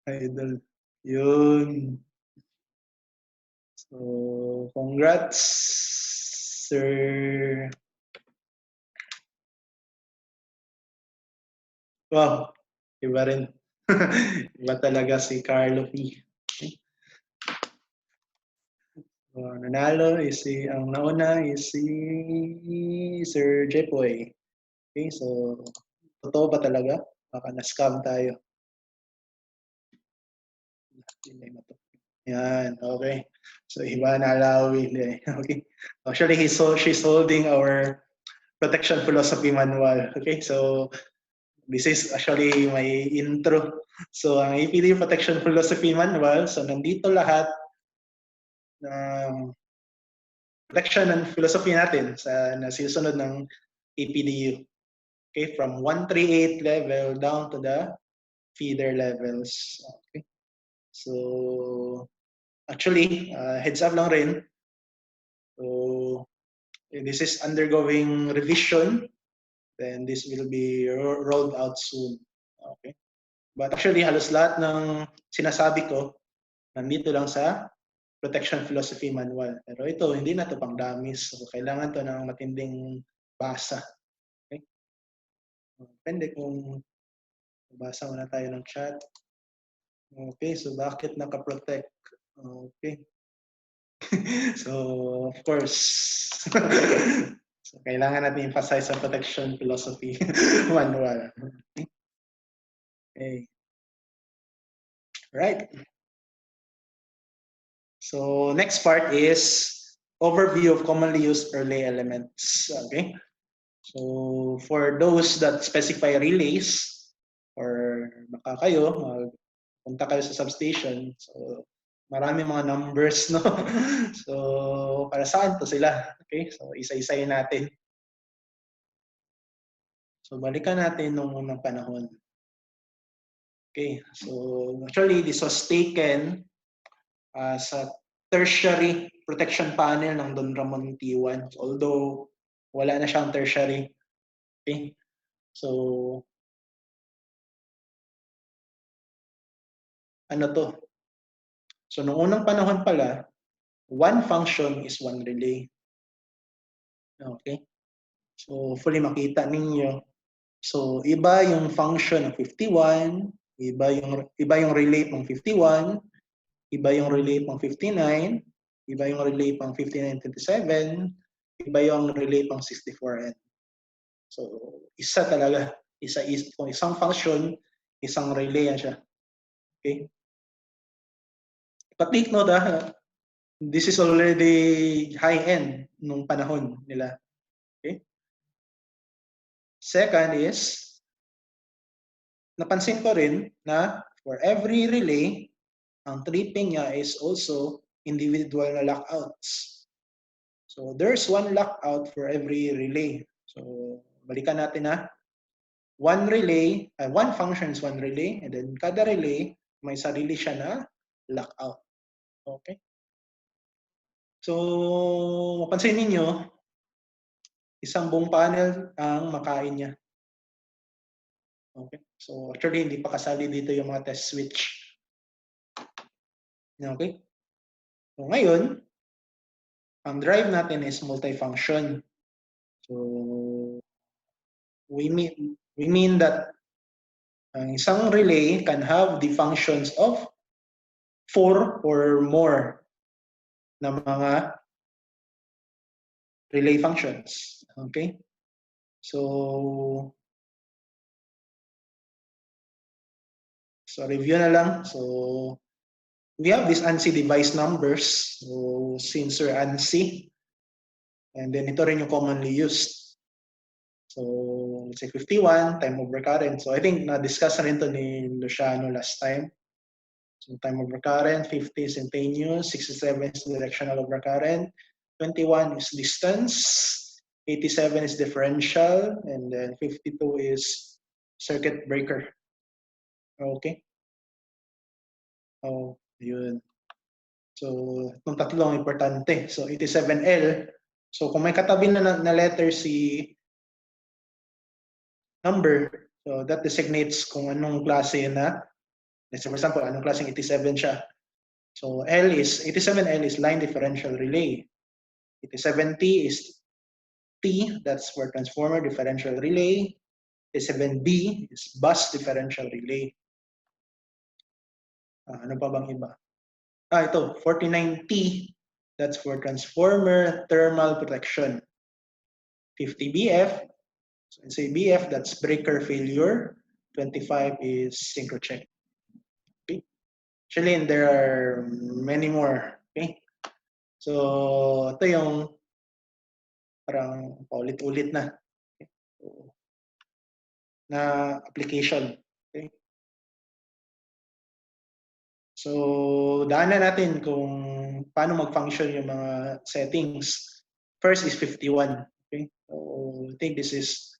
Idol. Yun. So, congrats, Sir. Wow, iba rin. Iba talaga si Carlo P. Okay. So, nanalo is ang nauna is si Sir Jepoy. Okay, so totoo ba talaga? Baka na-scam tayo. Yan, okay. So iba nalawi. Okay. Actually, she's holding our protection philosophy manual. Okay, so this is actually my intro. So ang APD protection philosophy manual, so nandito lahat ng protection and philosophy natin sa nasusunod ng APDU. Okay, from 138 level down to the feeder levels. Okay. So actually, heads up lang rin. So this is undergoing revision. Then this will be rolled out soon. Okay. But actually, halos lahat ng sinasabi ko nandito lang sa Protection Philosophy Manual. Pero ito, hindi na to pang dummies. So, kailangan to ng matinding basa. Okay? Depende kung basa muna tayo ng chat. Okay, so bakit naka-protect? Okay. So, of course, so, kailangan natin emphasize sa Protection Philosophy Manual. Okay. Right. So next part is overview of commonly used relay elements. Okay. So for those that specify relays, or baka kayo, punta kayo sa substation. So marami mga numbers, no? So para saan to sila? Okay. So isa-isayin natin. So balikan natin nung unang panahon. Okay. So actually this was taken sa tertiary protection panel ng Don Ramon T1. Although wala na siyang tertiary. Okay? So ano to? So noong unang panahon pala, one function is one relay. Okay? So fully makita ninyo. So iba yung function ng 51, iba yung relay pang 51, iba yung relay pang 59, iba yung relay pang 5927, iba yung relay pang 64N. So, isa talaga. Kung isang function, isang relay yan siya. Okay? But take note, this is already high-end nung panahon nila. Okay? Second is, napansin ko rin na for every relay, ang tripping niya is also individual na lockouts. So, there's one lockout for every relay. So, balikan natin na. One relay, one function is one relay, and then kada relay, may sarili siya na lockout. Okay? So, mapansin ninyo, isang buong panel ang makain niya. Okay? So, actually, hindi pa kasali dito yung mga test switch. Okay? So, ngayon, ang drive natin is multifunction. So, we mean that ang isang relay can have the functions of 4 or more na mga relay functions. Okay? So review na lang. So we have this ANSI device numbers. So sensor ANSI. And then ito rin yung commonly used. So let's say 51, time over current. So I think na-discuss na rin to ni Luciano last time. So time over current, 50 is instantaneous, 67 is directional over current, 21 is distance, 87 is differential, and then 52 is circuit breaker. Okay. Oh, yun. So, itong tatlong importante. So, 87L. So, kung may katabi na letter si number, so that designates kung anong klase na, let's say for example, anong klaseng 87 siya. So, 87L is line differential relay. 87T is T, that's for transformer differential relay. 87B is bus differential relay. Ano pa bang iba? Ito, 49T, that's for transformer thermal protection. 50BF, so say BF, that's breaker failure. 25 is synchro check. Okay. Actually, there are many more. Okay. So, ito yung parang paulit-ulit na. Okay. So, na application. Okay. So, daanan natin kung paano mag-function yung mga settings. First is 51. Okay? So, I think this is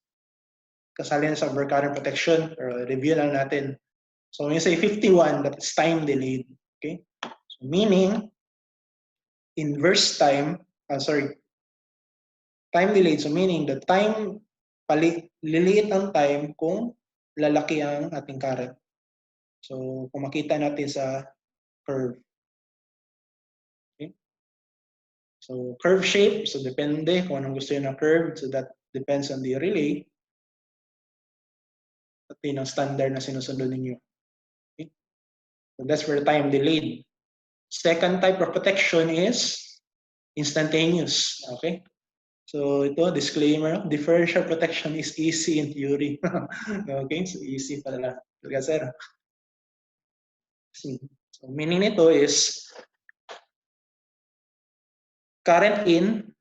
kasali na sa overcurrent protection, pero review lang natin. So, when you say 51, that is time delayed. Okay? So, meaning, inverse time, time delayed. So, meaning, the time, liliit ang time kung lalaki ang ating current. So, kung makita natin sa curve. Okay? So, curve shape. So, depende kung anong gusto nyo na curve. So, that depends on the relay. At yun ang standard na sinusunod ninyo. Okay? So, that's for time delayed. Second type of protection is instantaneous. Okay? So, ito, disclaimer, differential protection is easy in theory. Okay? So, easy pala. Talaga, sir. So, meaning nito is current in.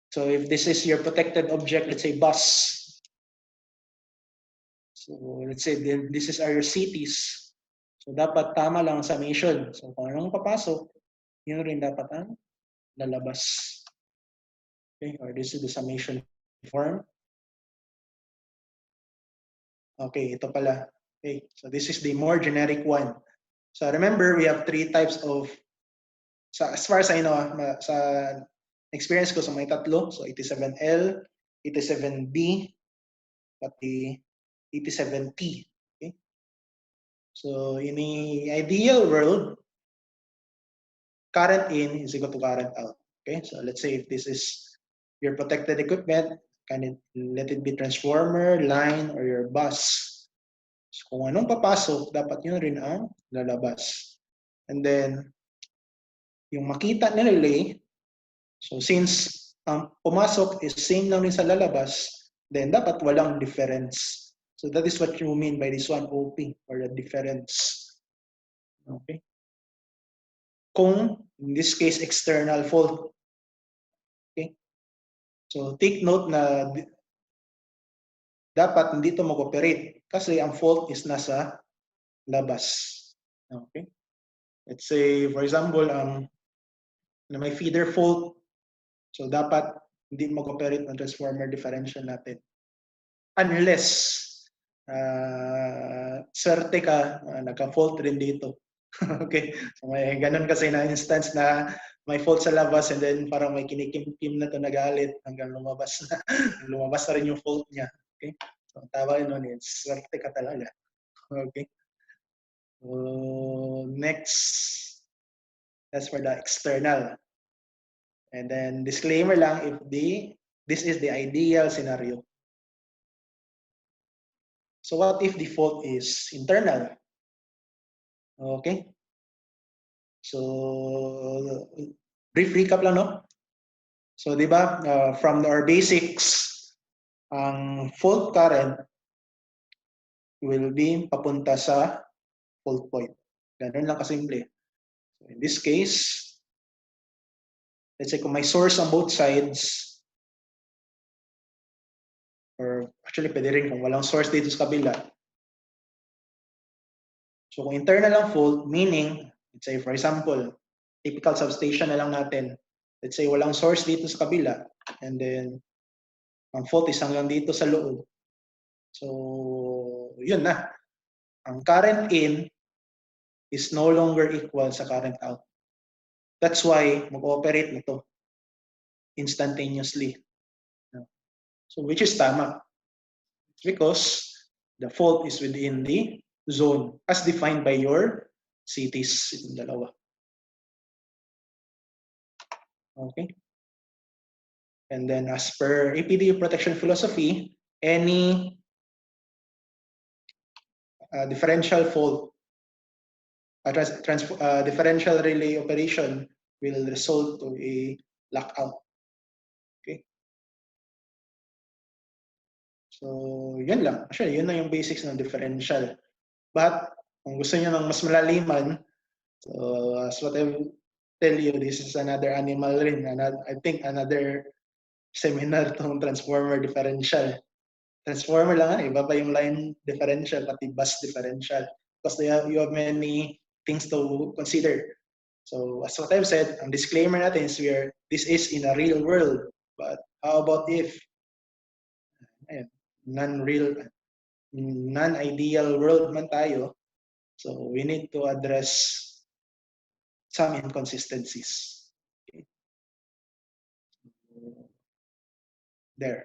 So, if this is your protected object, let's say bus. So, let's say this is our cities. So, dapat tama lang ang summation. So, kung anong papasok, yun rin dapat ang lalabas. Okay, or this is the summation form. Okay, ito pala. Okay, so this is the more generic one. So, remember, we have three types of, as far as I know, sa experience ko sa may tatlo, so 87L, 87B, pati 87T. Okay? So, in the ideal world, current in is equal to current out. Okay, so let's say if this is your protected equipment, can it let it be transformer, line, or your bus. So kung anong papasok, dapat yun rin ang lalabas. And then, yung makita ni relay, so since ang pumasok is same lang rin sa lalabas, then dapat walang difference. So that is what you mean by this one, OP, or the difference. Okay? Kung, in this case, external fault. Okay? So take note na dapat hindi ito mag-operate kasi ang fault is nasa labas. Okay? Let's say, for example, na may feeder fault, so dapat hindi mag-operate ang transformer differential natin. Unless, swerte ka, nagka-fault rin dito. Okay? So may ganun kasi na instance na may fault sa labas and then parang may kinikim-kim na to nagalit hanggang lumabas na. Lumabas na rin yung fault niya. Okay? So tawag nun is swerte ka talaga. Okay? So, next, that's for the external. And then disclaimer lang if this is the ideal scenario. So what if the fault is internal? Okay. So brief recap lang, no? So di ba from our basics, ang fault current will be papunta sa fault point. Ganun lang kasimple. So in this case, let's say kung may source on both sides, or actually pwede rin kung walang source dito sa kabila. So kung internal ang fault, meaning, let's say for example, typical substation na lang natin. Let's say walang source dito sa kabila, and then ang fault is hanggang dito sa loob. So, yun na. Ang current in is no longer equal sa current out. That's why mag-ooperate na to instantaneously. So which is tama. Because the fault is within the zone as defined by your cities. Itong dalawa. Okay. And then as per APD protection philosophy, any differential fault, differential relay operation will result to a lockout. Okay. So, yun lang. Actually, yun na yung basics ng differential. But, kung gusto niyo ng mas malaliman, so as what I will tell you, this is another animal rin. I think another seminar tong transformer differential. Transformer lang, iba pa yung line differential, pati bus differential. Because you have many things to consider. So as what I've said, ang disclaimer natin is this is in a real world. But how about if non-real, non-ideal world man tayo? So we need to address some inconsistencies. Okay. There.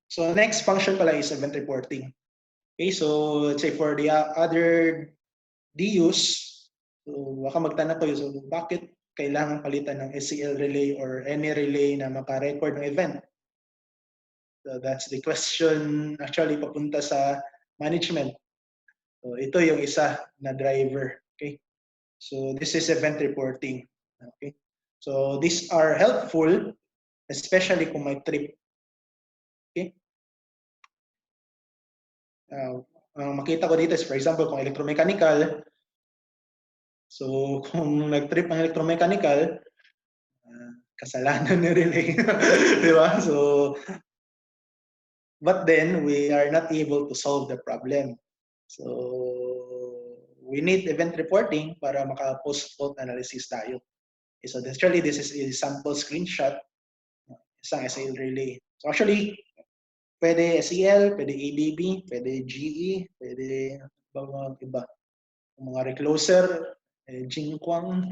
So next function pala is event reporting. Okay, so let's say for the other DUs, so baka magtanong kayo, so bakit kailangan palitan ng SCL relay or any relay na maka-record ng event? So that's the question actually papunta sa management. So ito yung isa na driver. Okay, so this is event reporting. Okay, so these are helpful, especially kung may trip. Okay. Makita ko dito is, for example, kung electromechanical, so kung nag-trip ang electromechanical, kasalanan ni relay. Di ba? So, but then, we are not able to solve the problem. So, we need event reporting para maka-post-fault analysis tayo. Okay, so, actually, this is a sample screenshot isang SAL relay. So, actually, pwede SEL, pwede ABB, pwede GE, pwede iba. Mga recloser, Jingkwang,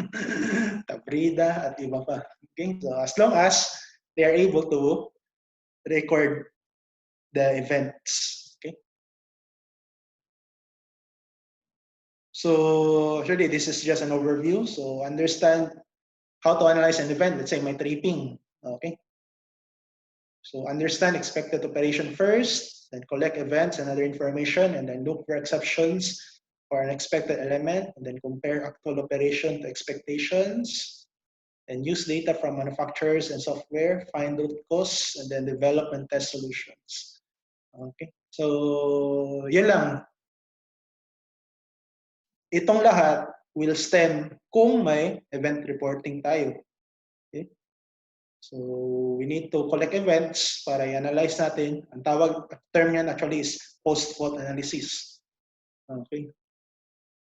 Tabrida, at iba pa. Okay? So as long as they are able to record the events. Okay? So actually, this is just an overview. So understand how to analyze an event. Let's say my tripping. Okay? So understand expected operation first, then collect events and other information, and then look for exceptions for an expected element, and then compare actual operation to expectations, and use data from manufacturers and software, find root cause, and then develop and test solutions. Okay, so yun lang. Itong lahat will stem kung may event reporting tayo. Okay? So we need to collect events para i-analyze natin. Ang term niyan actually is post-fault analysis. Okay.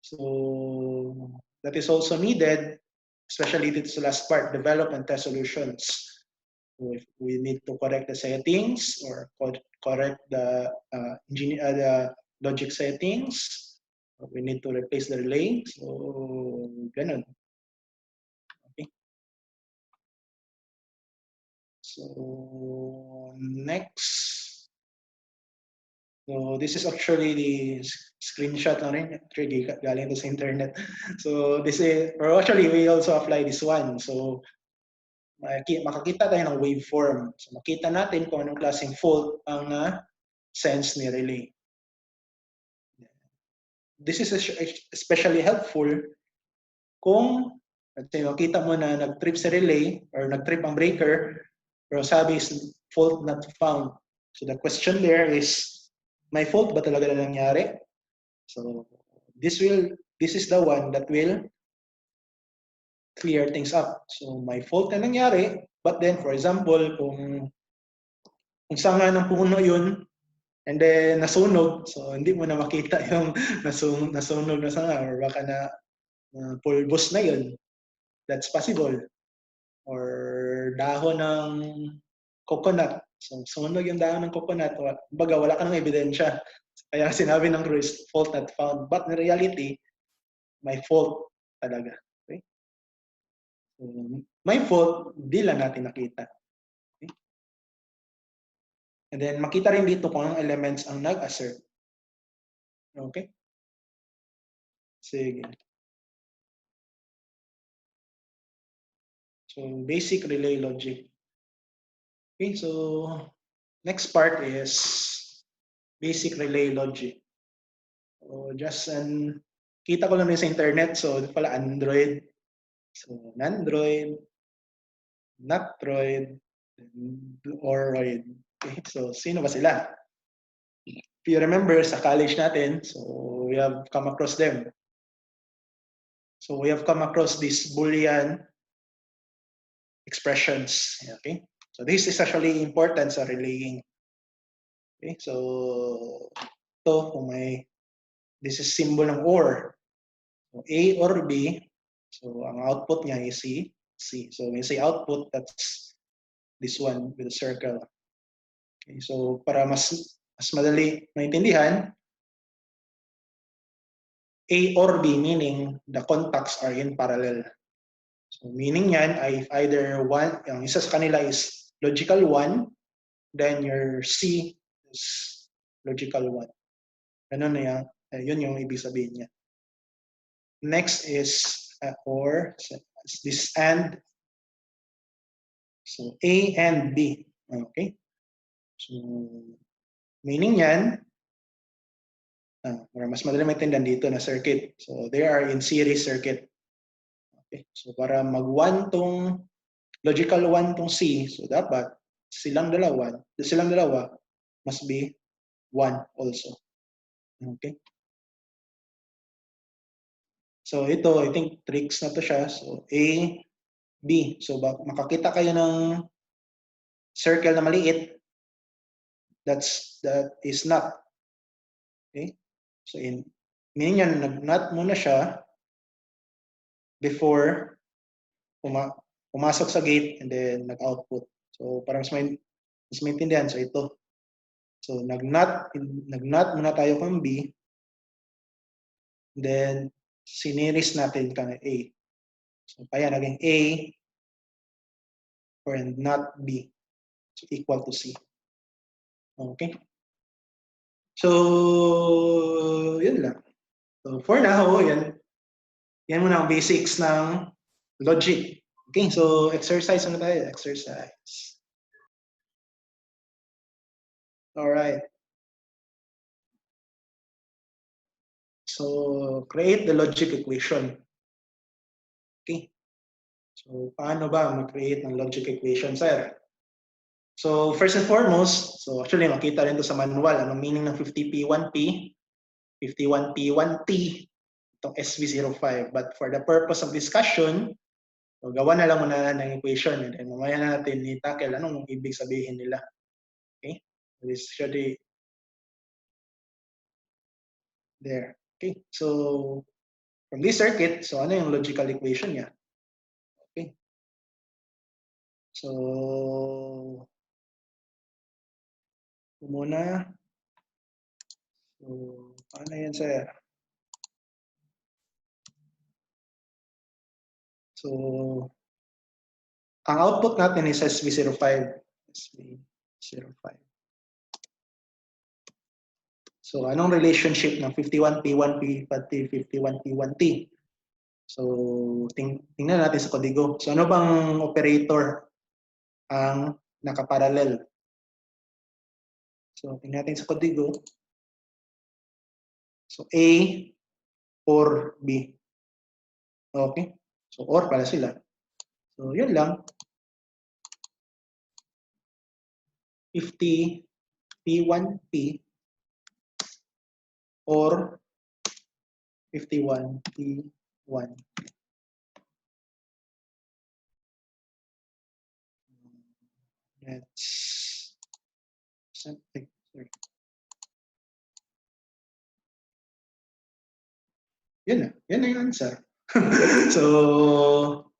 So that is also needed, especially dito sa last part, develop and test solutions. So if we need to correct the settings or correct the logic settings, we need to replace the relay. So ganun. Okay. So next. So this is actually the screenshot na rin. Actually, galing to sa internet. So this is, or actually we also apply this one. So makakita tayo ng waveform. So makita natin kung anong klaseng fault ang sense ni relay. This is especially helpful kung let's say makita mo na nag-trip sa relay or nag-trip ang breaker pero sabi is fault not found. So the question there is, may fault ba talaga na nangyari? So this is the one that will clear things up. So may fault na nangyari, but then for example, kung sanga ng puno yun, and then nasunog, so hindi mo na makita yung nasunog na sanga or baka na pulbos na yun. That's possible. Or dahon ng coconut. So sunog yung dahon ng coconut, baga wala ka ng ebidensya. Kaya sinabi ng crew is fault not found. But in reality, may fault talaga. Okay? So, may fault, di lang natin nakita. Okay? And then, makita rin dito kung anong elements ang nag-assert. Okay? Sige. So, basic relay logic. Okay, so next part is basic relay logic. So, kita ko lang sa internet. So, pala Android. So, Nandroid, Natroid, Oroid. Okay, so sino ba sila? If you remember sa college natin, so we have come across them. So we have come across these Boolean expressions. Okay, so this is actually important sa relaying. Okay, so ito kung this is symbol ng OR. So A or B, so ang output niya is C. So when you say output, that's this one with a circle. Okay, so para mas madali maintindihan, A or B meaning the contacts are in parallel. So meaning yan ay either one, yung isa sa kanila is logical 1, then your C is logical 1. Ganun na yan. Yun yung ibig sabihin niya. Next is or, so this and. So A and B. Okay? So meaning yan, mas madali maintindihan dito na circuit. So they are in series circuit. Okay. So para mag-1 tong logical 1 tong C, so dapat silang dalawa must be 1 also. Okay. So ito, I think tricks na to siya. So A, B. So makakita kayo ng circle na maliit, that is not. Okay? So meaning yan, nag-not muna siya before pumasok sa gate and then nag-output. So para mas maintindihan, so ito. So nag-not muna tayo kung B, then siniris natin kang A. So kaya naging A or not B, so equal to C. Okay? So yun lang. So for now, yan muna ang basics ng logic. Okay, so exercise na tayo. Exercise. Alright. So create the logic equation. Okay. So paano ba mag-create ng logic equation, sir? So first and foremost, so actually makita rin to sa manual, anong meaning ng 50P1P, 51P1T, itong SV05. But for the purpose of discussion, so gawa na lang muna ng equation and then mamaya na natin i-tackle anong ibig sabihin nila. Okay? This should be there. Okay? So from this circuit, so ano yung logical equation niya? Okay? So muna. So ano yan, sir? So ang output natin is SV05. SV05. So anong relationship ng 51P1P pati 51P1T? So tingnan natin sa kodigo. So ano bang operator ang nakaparallel? So tingnan natin sa kodigo. So A or B. Okay? So or pala sila. So yun lang. 50P1P or 51P1. That's something. Sorry. Yan na yung answer. So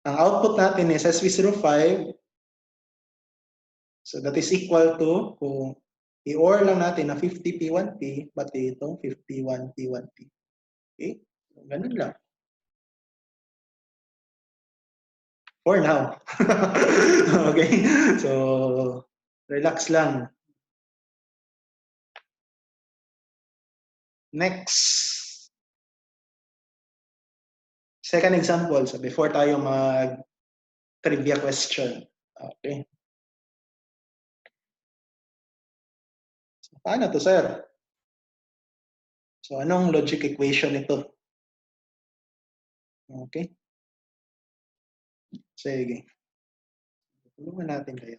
ang output natin is SV05. So that is equal to, kung I-OR lang natin na 50 P1P, pati itong 51 P1P. Okay? So, ganun lang. For now. Okay? So, relax lang. Next. Second example. So, before tayo mag-trivia question. Okay. So, paano to, sir? So, anong logic equation ito? Okay. Sige. Tulungan natin kayo.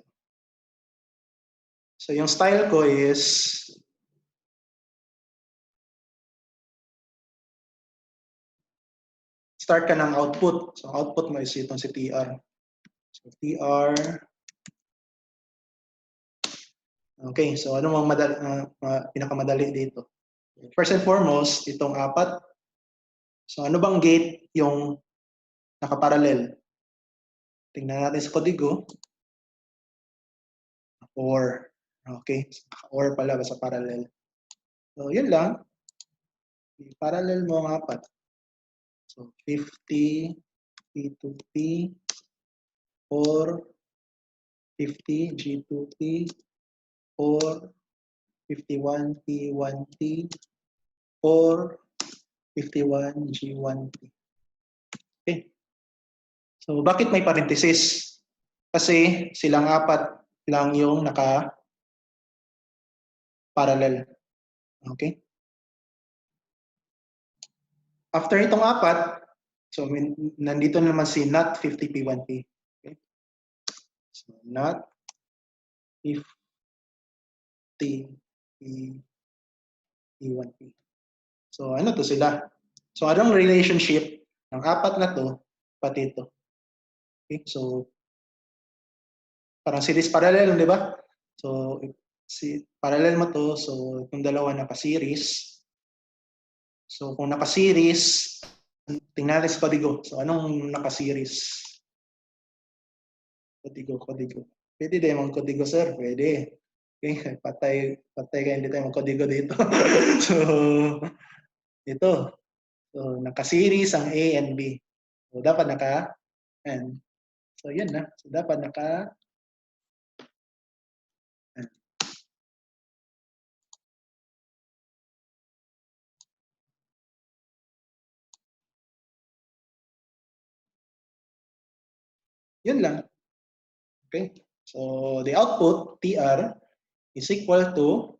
So, yung style ko is start ka ng output. So, output mo is itong si TR. So, TR. Okay. So, ano mang pinakamadali dito? First and foremost, itong apat. So, ano bang gate yung nakaparallel? Tingnan natin sa kodigo. Or. Okay. Or pala sa parallel. So, yun lang. Parallel mo ang apat. So, 50 P2P or 50 G2P or 51 P1P or 51 G1P. Okay. So, bakit may parenthesis? Kasi silang apat lang yung naka-parallel. Okay? After itong apat, so nandito naman si not 50 P1P. Okay? So, not 50 P1P. So, ano to sila? So, anong relationship ng apat na to pati ito? Okay? So, parang series parallel, di ba? So, parallel mo to. So, itong dalawa naka-series. So, kung naka-series, tingnan natin sa kodigo. So, anong naka-series? Kodigo. Pwede din mag-kodigo, sir. Pwede. Okay? Patay ka, hindi tayo mag-kodigo dito. So, ito. So, naka-series ang A and B. So, dapat naka-N. So, yun na. So, dapat naka-N. Yun lang. Okay? So, the output, TR, is equal to,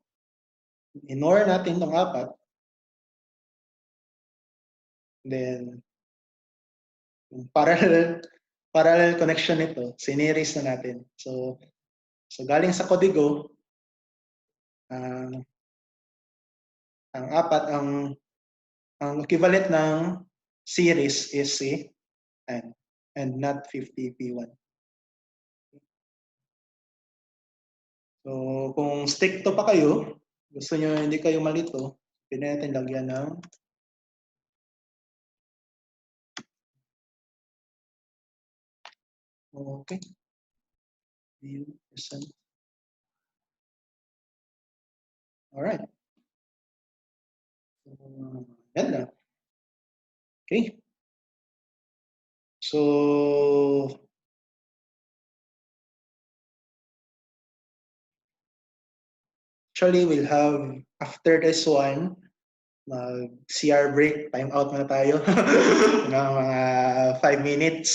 in-OR natin itong apat, then, yung parallel connection nito, sineries na natin. So galing sa kodigo, ang apat, ang equivalent ng series is si N and not 50P1. So, kung stick to pa kayo, gusto nyo hindi kayo malito, pwede natin lagyan ng okay. Alright. Yan lang. Okay. So, actually, we'll have, after this one, mag-CR break, time out muna tayo ng mga 5 minutes.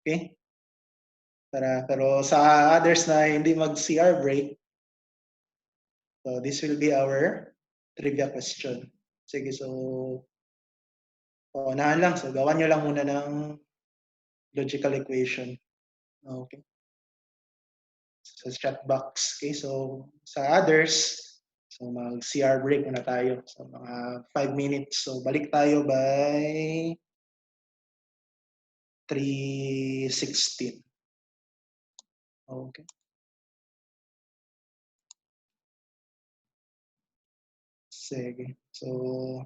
Okay? Pero sa others na hindi mag-CR break, so this will be our trivia question. Sige, so unahan lang. So gawan nyo lang muna ng logical equation. Okay? Sa chat box. Okay, so sa others, so mag-CR break muna tayo. So mga 5 minutes. So balik tayo by 3:16. Okay. Sige. So,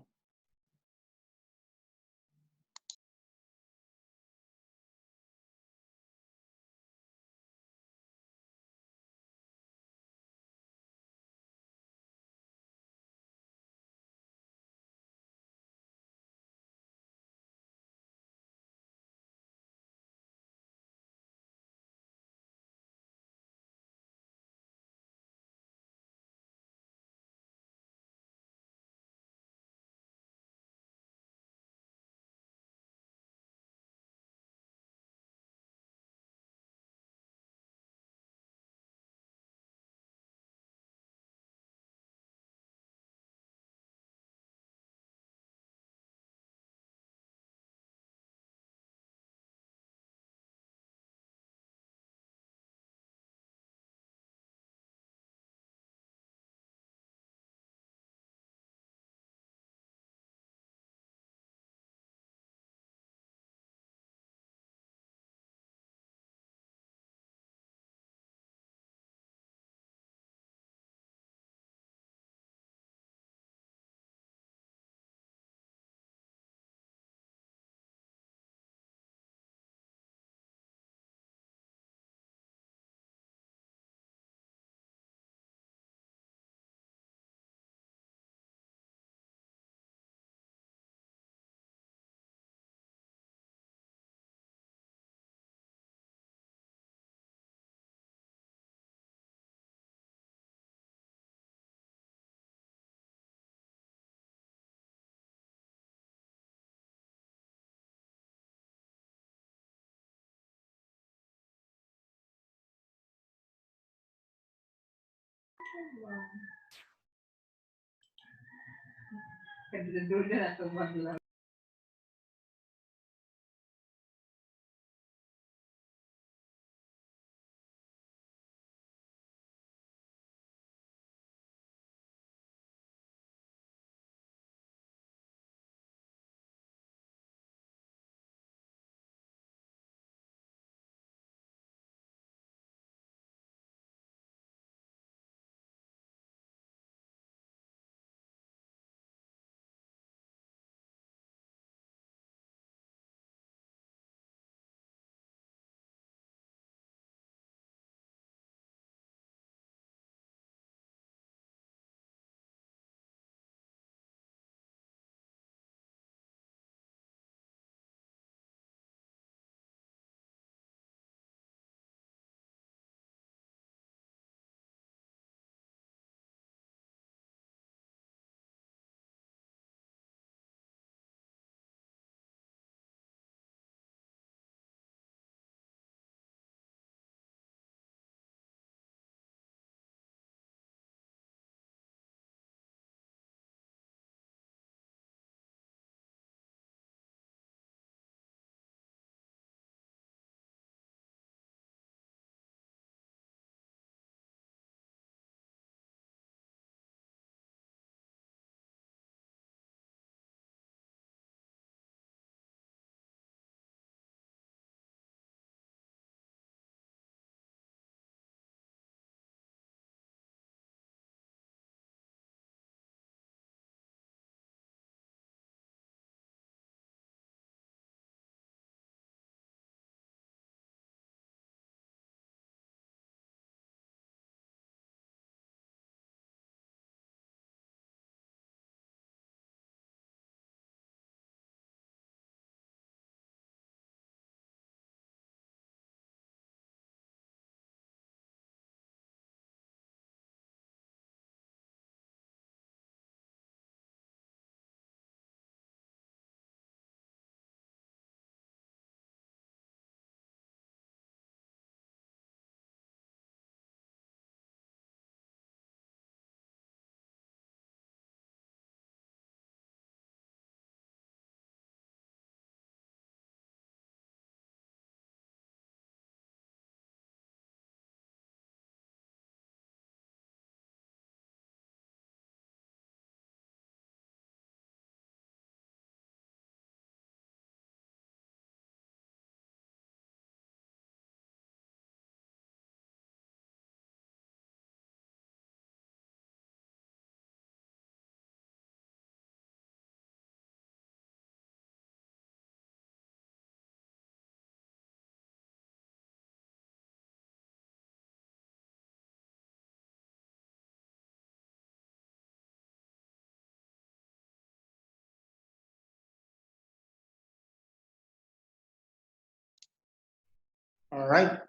All right.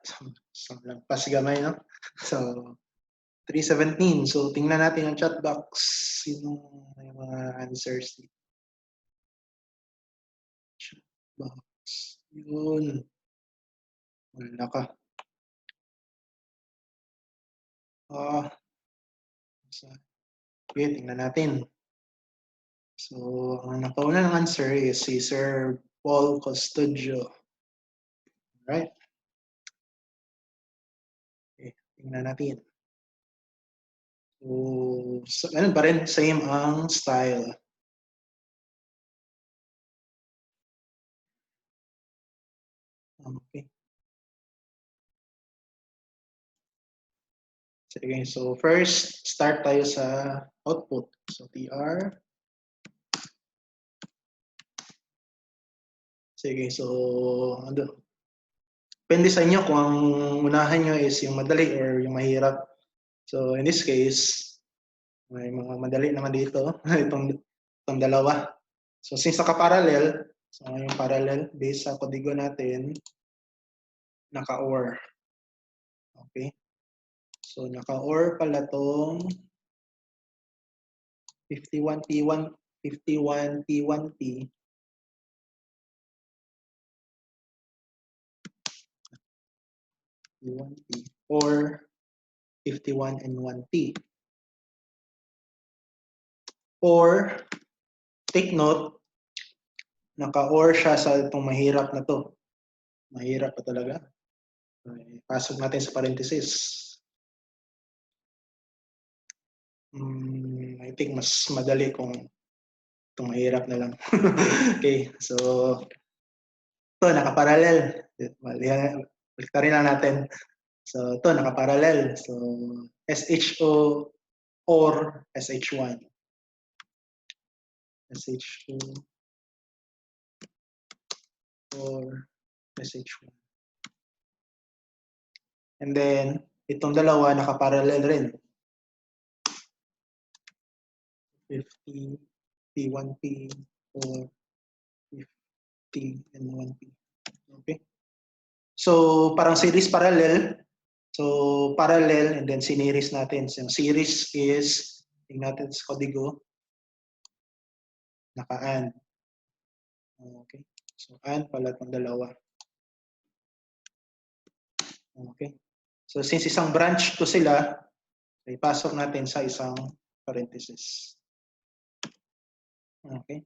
So, lagpas gamay, no? So, 3:17. So, tingnan natin ang chat box. Sino may mga answers? Chat box. Yun. Wala ka. Ah, okay, tingnan natin. So, ang nakauna ng answer is si Sir Paul Custodio. Right? Okay, tingnan natin. So, ganun pa rin, same ang style. Okay. Sige, so first, start tayo sa output. So, TR. Sige, so, ano, depende sa inyo kung ang unahan nyo is yung madali or yung mahirap. So, in this case, may mga madali naman dito. itong dalawa. So, since naka-parallel, so yung parallel, based sa kodigo natin, naka-OR. Okay? So, naka-OR pala tong 51T1, 51T1T, T1T, or 51N1T. Or, take note, naka-or siya sa itong mahirap na to. Mahirap pa talaga. Pasok natin sa parenthesis. I think mas madali kung itong mahirap na lang. Okay, so ito nakaparallel. Baliktarin lang natin. So ito nakaparallel. So SHO or SH1. SH2 or SH1. And then, itong dalawa nakaparallel rin. 50, P1P, or 50, and 1P. Okay? So, parang series parallel. So, parallel, and then siniris natin. So, series is, tingnan natin sa kodigo, naka-and. Okay? So, and pala itong dalawa. Okay? So, since isang branch to sila, ipasok natin sa isang parenthesis. Okay?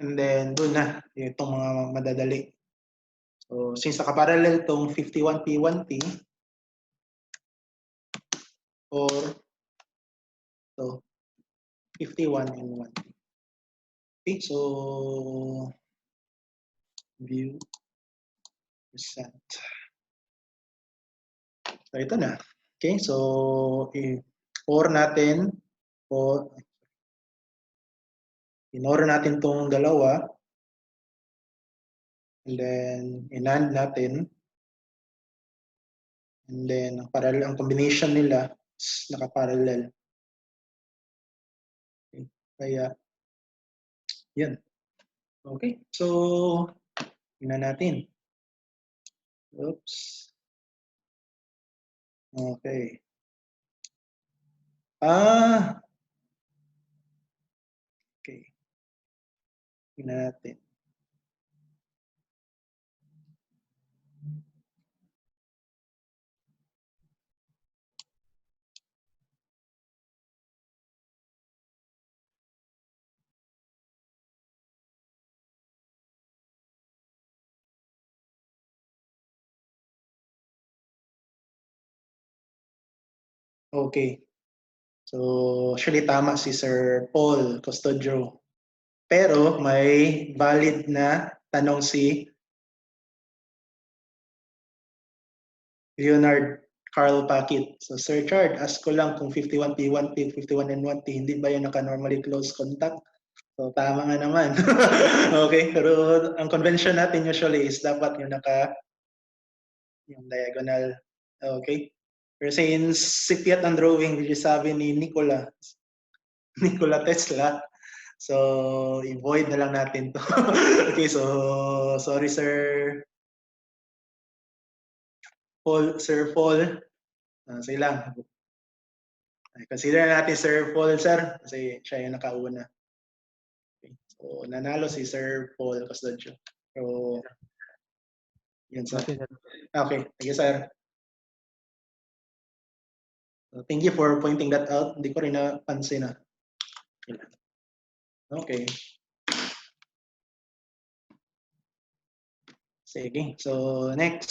And then, doon na, itong mga madadali. So, since nakaparallel itong 51P1T, or ito, 51 and 1T. Okay, so, view, present. So, ito na. Okay, so, or natin, o in-or natin itong dalawa, and then, in-and natin, and then, ang combination nila is nakaparallel. Okay, kaya, yan. Okay, so, tingnan natin. Oops. Okay. Okay. Tingnan natin. Okay. So, actually tama si Sir Paul Custodio. Pero may valid na tanong si Leonard Carl Paquit. So, Sir Chard, ask ko lang kung 51 P1 P, 51 and 1 T, hindi ba yan naka-normally close contact? So, tama nga naman. Okay, pero ang convention natin usually is dapat yung diagonal. Okay? Pero since sipiat ang drawing, which is sabi ni Nikola Tesla, so i-void na lang natin to. Okay, so sorry Sir Paul, Sir Paul. Sige lang. Consider natin Sir Paul, sir, kasi siya yung nakauna. Okay. So nanalo si Sir Paul Custodio. So yun sir. Okay, thank you sir. So, thank you for pointing that out. Hindi ko rin napansin na. Okay. Sige. So next.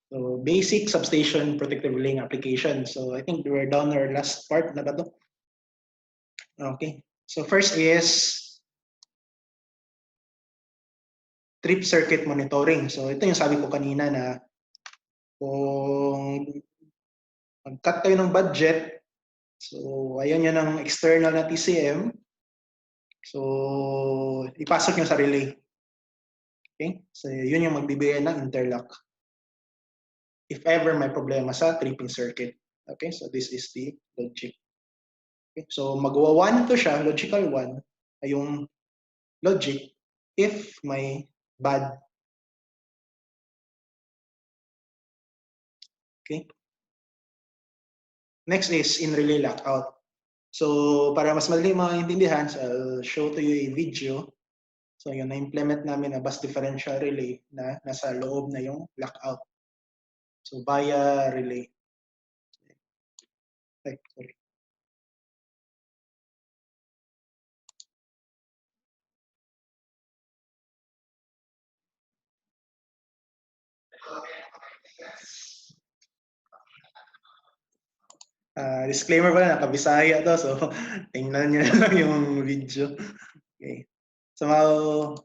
So basic substation protective relaying application. So I think we're down our last part na ba to? Okay. So first is trip circuit monitoring. So ito yung sabi ko kanina na kung mag-cut tayo ng budget, so ayan yan ang external na TCM. So ipasok nyo sa relay. Okay? So yun yung magbibigay ng interlock. If ever may problema sa tripping circuit. Okay? So this is the logic. Okay? So magwa 1 to siya, logical 1, ay yung logic if may bad. Okay? Next is in relay lockout. So para mas madali maintindihan, so I'll show to you a video. So yun, na-implement namin na bus differential relay na nasa loob na yung lockout. So via relay. Ay, sorry. Disclaimer pala, nakabisaya to. So, tingnan nyo na lang yung video. Okay. Somehow,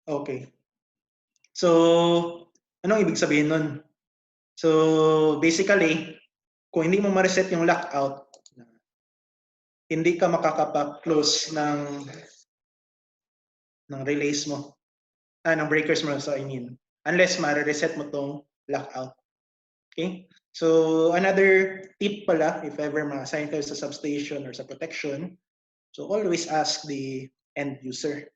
okay. So, anong ibig sabihin nun? So, basically, kung hindi mo ma-reset yung lockout, hindi ka makakapa-close ng relays mo. Ng breakers mo, so I mean. Unless ma-reset mo tong lockout. Okay? So, another tip pala, if ever ma-assign kayo sa substation or sa protection, so always ask the end user.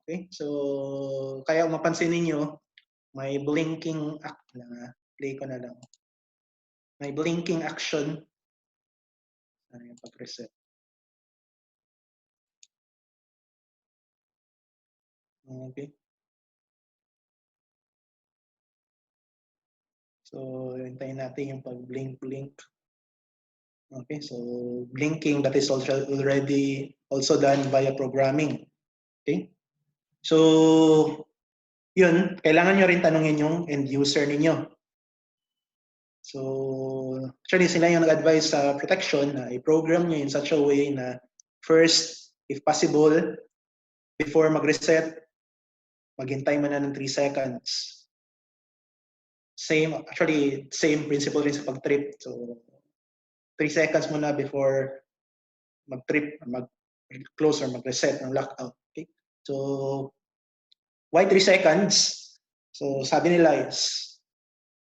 Okay? So, kaya mapansin ninyo, may blinking play ko na lang. May blinking action. Ano yung pag-reset? Okay. So, hintayin natin yung pag-blink-blink. Okay, so blinking, that is already also done via programming. Okay? So, yun, kailangan nyo rin tanungin yung end user ninyo. So, actually sila yung nag-advise sa protection na i-program nyo in such a way na first, if possible, before mag-reset, maghintay mo na ng 3 seconds. Same principle rin sa pag-trip. So, 3 seconds muna before mag-trip, mag-close or mag-reset ng lockout. Okay? So, why 3 seconds? So, sabi nila is,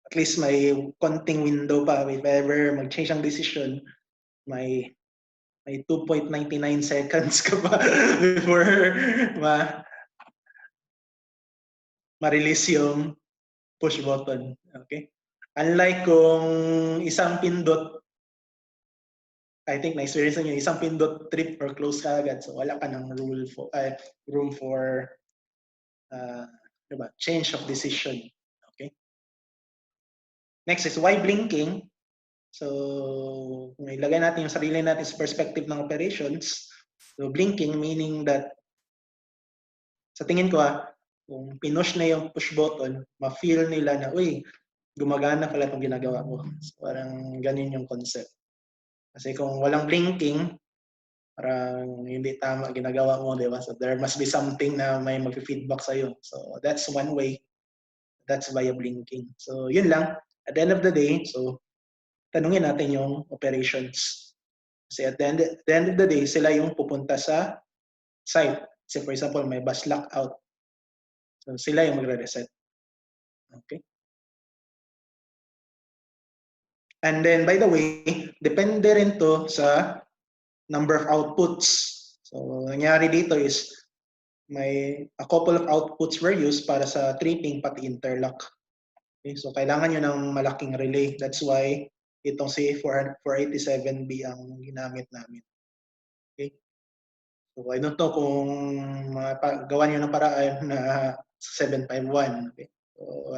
at least may konting window pa if ever mag-change ang decision, may 2.99 seconds ka pa before ma-release yung push button. Okay? Unlike kung isang pindot, I think na-experience nyo, isang pindot trip or close ka agad. So wala ka ng room for change of decision. Okay? Next is why blinking? So kung ilagay natin yung sarili natin sa perspective ng operations, so blinking meaning that sa tingin ko kung pinush na yung push button, ma-feel nila na, uy, gumagana pala itong ginagawa ko. So, parang ganun yung concept. Kasi kung walang blinking, parang hindi tama ginagawa mo, di ba? So there must be something na may mag-feedback sa'yo. So that's one way. That's via blinking. So yun lang. At the end of the day, so tanungin natin yung operations. Kasi at the end of the day, sila yung pupunta sa site. Kasi for example, may bus lockout. So sila yung magre-reset. Okay? And then, by the way, depende rin to sa number of outputs. So, nangyari dito is may a couple of outputs were used para sa tripping pati interlock. Okay, so, kailangan nyo ng malaking relay. That's why itong C487B ang ginamit namin. Okay? So, I don't know kung gawa nyo ng paraan na 751. Okay?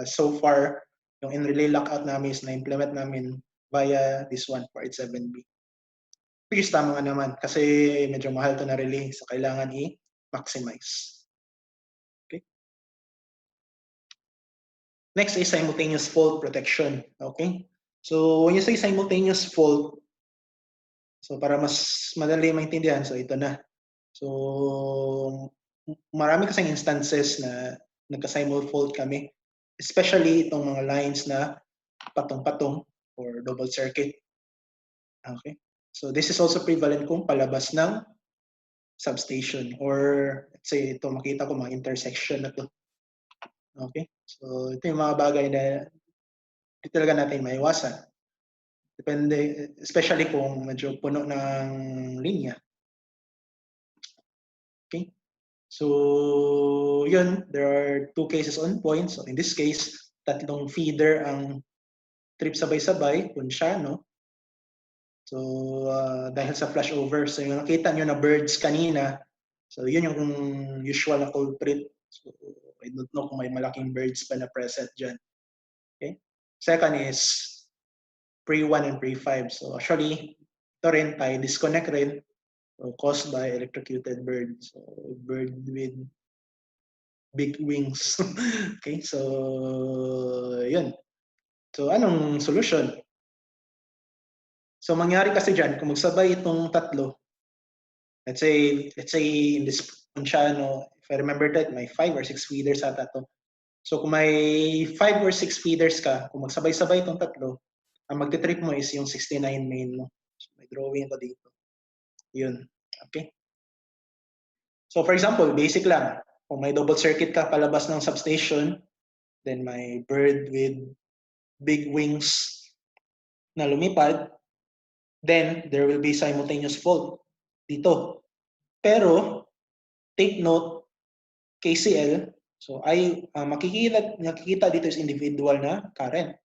So far, yung in-relay lockout namin is na-implement namin via this one, 487B. Which is tama nga naman kasi medyo mahal to na relay so kailangan i-maximize. Okay? Next is simultaneous fault protection. Okay? So when you say simultaneous fault, so para mas madali maintindihan, so ito na. So marami kasing instances na nagka-simul fault kami. Especially itong mga lines na patong-patong or double circuit. Okay? So this is also prevalent kung palabas ng substation or let's say ito makita ko mga intersection na to. Okay? So ito yung mga bagay na di talaga natin maiwasan. Depende, especially kung medyo puno ng linya. Okay? So yun, there are two cases on point. So in this case, tatlong feeder ang trip sabay-sabay, Ponciano. So dahil sa flashover, so yung nakita nyo na birds kanina, so yun yung usual na culprit. So I don't know kung may malaking birds pa na present dyan. Okay? Second is pre-1 and pre-5. So actually, ito rin, tayo disconnect rin. So caused by electrocuted bird. So bird with big wings. Okay, so yun. So anong solution? So mangyari kasi dyan, kung magsabay itong tatlo, let's say in this Ponciano, if I remember that, may 5 or 6 feeders ata to. So kung may 5 or 6 feeders ka, kung magsabay-sabay itong tatlo, ang magti-trip mo is yung 69 main mo. So may drawing ko dito. Yun. Okay? So for example, basic lang. Kung may double circuit ka palabas ng substation, then may bird with big wings na lumipad, then there will be simultaneous fault dito. Pero take note, KCL, so ay makikita dito is individual na current.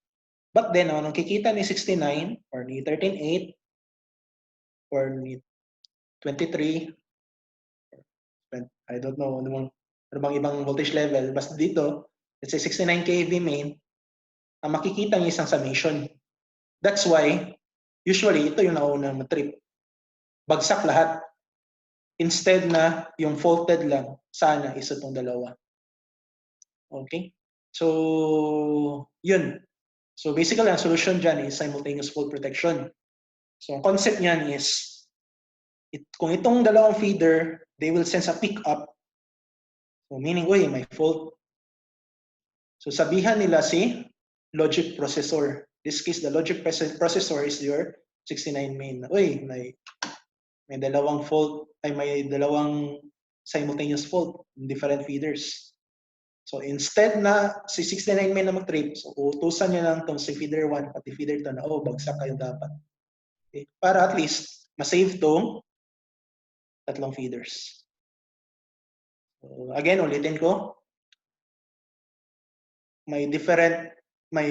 But then, ang nakikita ni 69 or ni 13.8 or ni 23, I don't know ano bang ibang voltage level, basta dito, let's say 69 kV main, ang makikita niya isang summation. That's why, usually, ito yung naunang matrip. Bagsak lahat. Instead na yung faulted lang, sana isa itong dalawa. Okay? So, yun. So basically, ang solution dyan is simultaneous fault protection. So ang concept niyan is, kung itong dalawang feeder, they will sense a pick-up. So meaning, uy, may fault. So sabihan nila si logic processor. In this case, the logic processor is your 69 main. Uy, may dalawang fault, ay may dalawang simultaneous fault in different feeders. So instead na si 69 main na mag-trip, so utusan niya lang itong si feeder 1 pati feeder 2 na, oh, bagsak kayo dapat. Okay? Para at least, masave tong tatlong feeders. So again, ulitin ko, may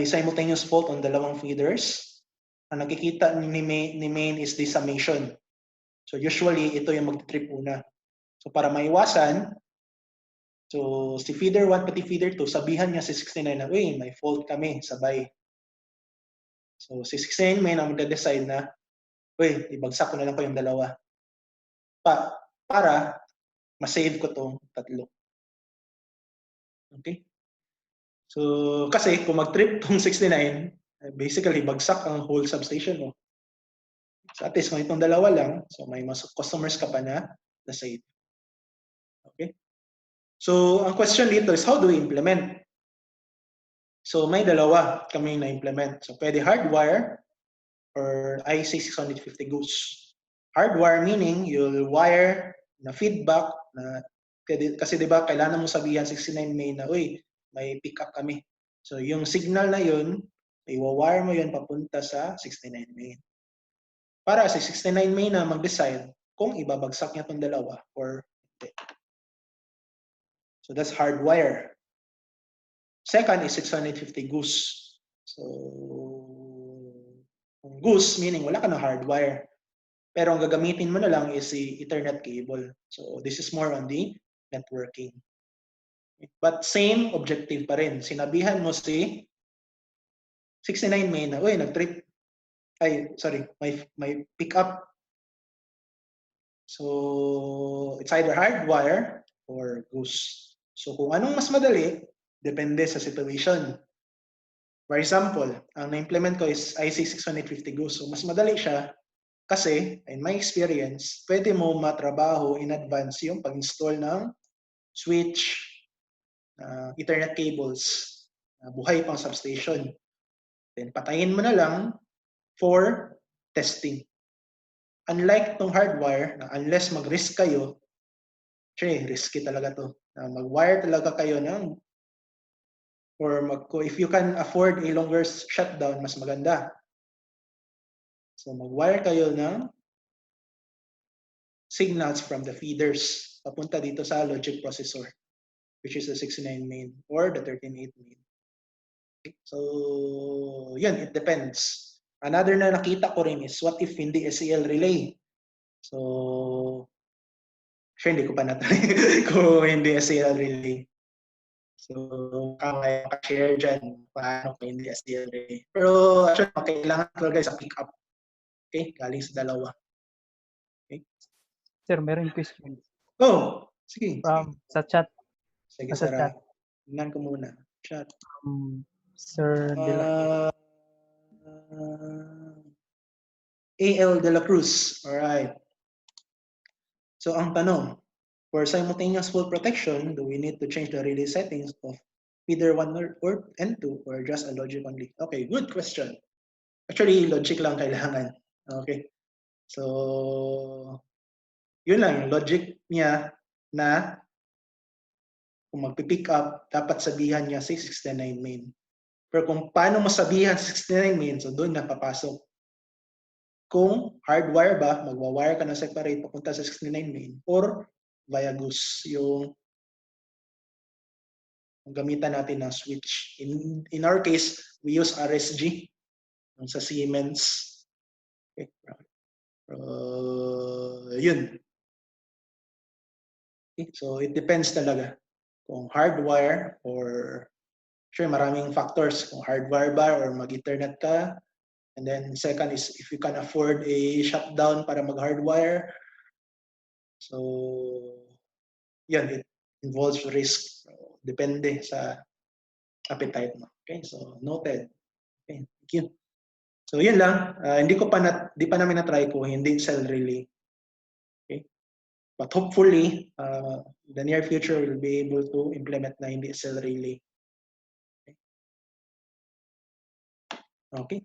simultaneous fault on dalawang feeders. Ang nakikita ni main is the summation. So usually, ito yung mag-trip una. So para maiwasan, so si feeder 1 pati feeder 2, sabihan niya si 69 na, uy, may fault kami, sabay. So si 69 main ang mag-decide na, uy, ibagsak ko na lang ko yung dalawa. Para masave ko tong tatlo. Okay? So kasi kung mag-trip tong 69, basically bagsak ang whole substation mo. So at least kung itong dalawa lang, so may mas customers ka pa na save. Okay? So ang question dito is how do we implement? So may dalawa kami na-implement. So pwede hardwire or IC650 goose. Hardwire meaning you'll wire na feedback na kasi 'di ba kailangan mo sabihan 69 main na uy, may pick up kami. So yung signal na yun, i-wire mo yun papunta sa 69 main. Para sa 69 main na mag-decide kung ibabagsak niya tong dalawa or hindi. So that's hardwire. Second is 650 goose. So goose meaning wala ka na hardwire. Pero ang gagamitin mo na lang is si Ethernet cable. So this is more on the networking. But same objective pa rin. Sinabihan mo si 69 main na, uy, nag-trip. Ay, sorry, may pick up. So it's either hardwire or goose. So kung anong mas madali, depende sa situation. For example, ang na-implement ko is IC650 goose. So mas madali siya kasi, in my experience, pwede mo matrabaho in advance yung pag-install ng switch, Ethernet cables, buhay pang substation. Then patayin mo na lang for testing. Unlike tong hardwire, na unless mag-risk kayo, risky talaga to. Mag-wire talaga kayo ng if you can afford a longer shutdown, mas maganda. So mag-wire kayo ng signals from the feeders papunta dito sa logic processor, which is the 69 main or the 13.8 main. Okay. So, yun, it depends. Another na nakita ko rin is what if hindi SEL relay? So, hindi ko pa natry kung hindi SEL relay. So, maka-share dyan paano kung hindi SEL relay. Pero, actually, kailangan talaga sa pick up. Okay? Galing sa dalawa. Okay? Sir, meron question. Oh, sige. Sa chat. Sige, Sa Sarah. chat. Tingnan ko muna. Chat. Sir De La AL De La Cruz. Alright. So, ang tanong, for simultaneous full protection, do we need to change the relay settings of either 1 or and 2 or just a logic only? Okay, good question. Actually, logic lang kailangan. Okay. So, yun lang, yung logic niya na kung magpipick up, dapat sabihan niya 69 main. Pero kung paano mo sabihan 69 main, so doon na papasok. Kung hardwire ba, magwa-wire ka na separate papunta sa 69 main or via goose yung gamitan natin na switch. In our case, we use RSG sa Siemens. Okay. Yun. Okay. So it depends talaga kung hardwire or maraming factors kung hardwire ba or mag-ethernet ka. And then second is if you can afford a shutdown para mag-hardwire. So yan, it involves risk. Depende sa appetite mo. Okay, so noted. Okay, thank you. So yun lang. Hindi pa namin na-try ko, hindi cell relay. Okay? But hopefully, the near future we'll be able to implement na hindi cell relay. Okay.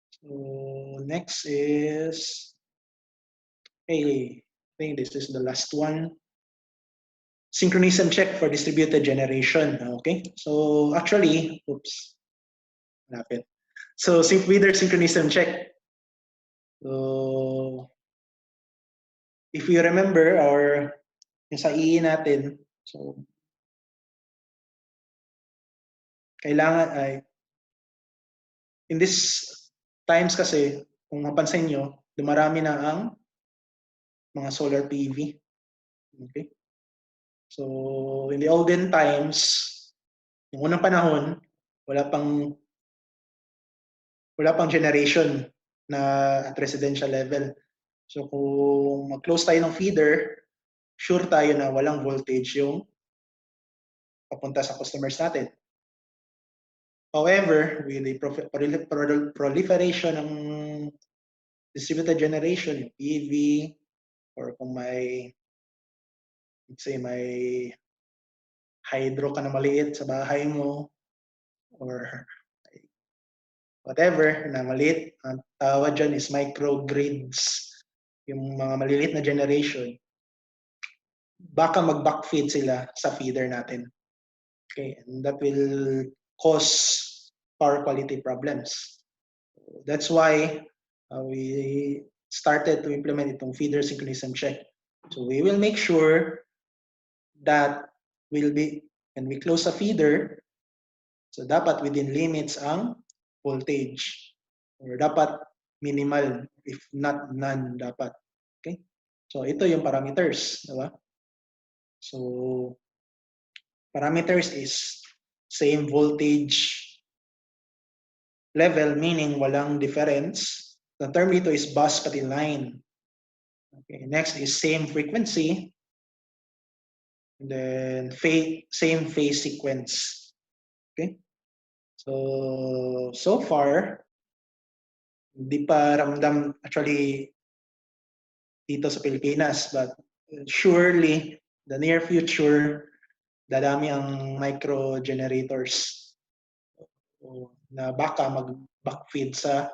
So next is, I think this is the last one. Synchronism check for distributed generation. Okay. So actually, lapit. So feeder synchronism check. So if we remember yung sa EE natin, so kailangan ay in this times kasi kung mapansin nyo, dumarami na ang mga solar PV. Okay? So in the olden times, yung unang panahon, wala pang generation na at residential level. So kung mag-close tayo ng feeder, sure tayo na walang voltage yung papunta sa customers natin. However, with the proliferation ng distributed generation, yung PV, or kung let's say may hydro ka na maliit sa bahay mo, or whatever na maliit, ang tawag dyan is microgrids, yung mga maliliit na generation, baka mag-backfeed sila sa feeder natin. Okay, and that will cause power quality problems. That's why we started to implement itong feeder synchronism check. So we will make sure that when we close a feeder, so dapat within limits ang voltage. Or dapat minimal, if not none dapat. Okay? So ito yung parameters, diba? So parameters is same voltage level, meaning walang difference. The term dito is bus pati line. Okay, next is same frequency. And then same phase sequence. Okay? So far, hindi pa ramdam actually dito sa Pilipinas, but surely the near future dadami ang micro generators na baka mag-backfeed sa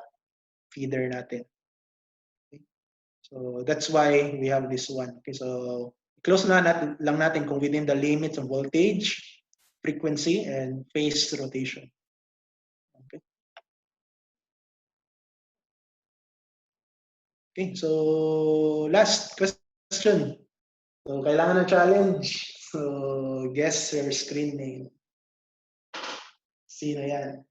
feeder natin. Okay? So that's why we have this one. Okay, so close lang natin kung within the limits of voltage, frequency, and phase rotation. Okay. Okay, so last question. So kailangan ng challenge. So guess your screen name. Sino yan?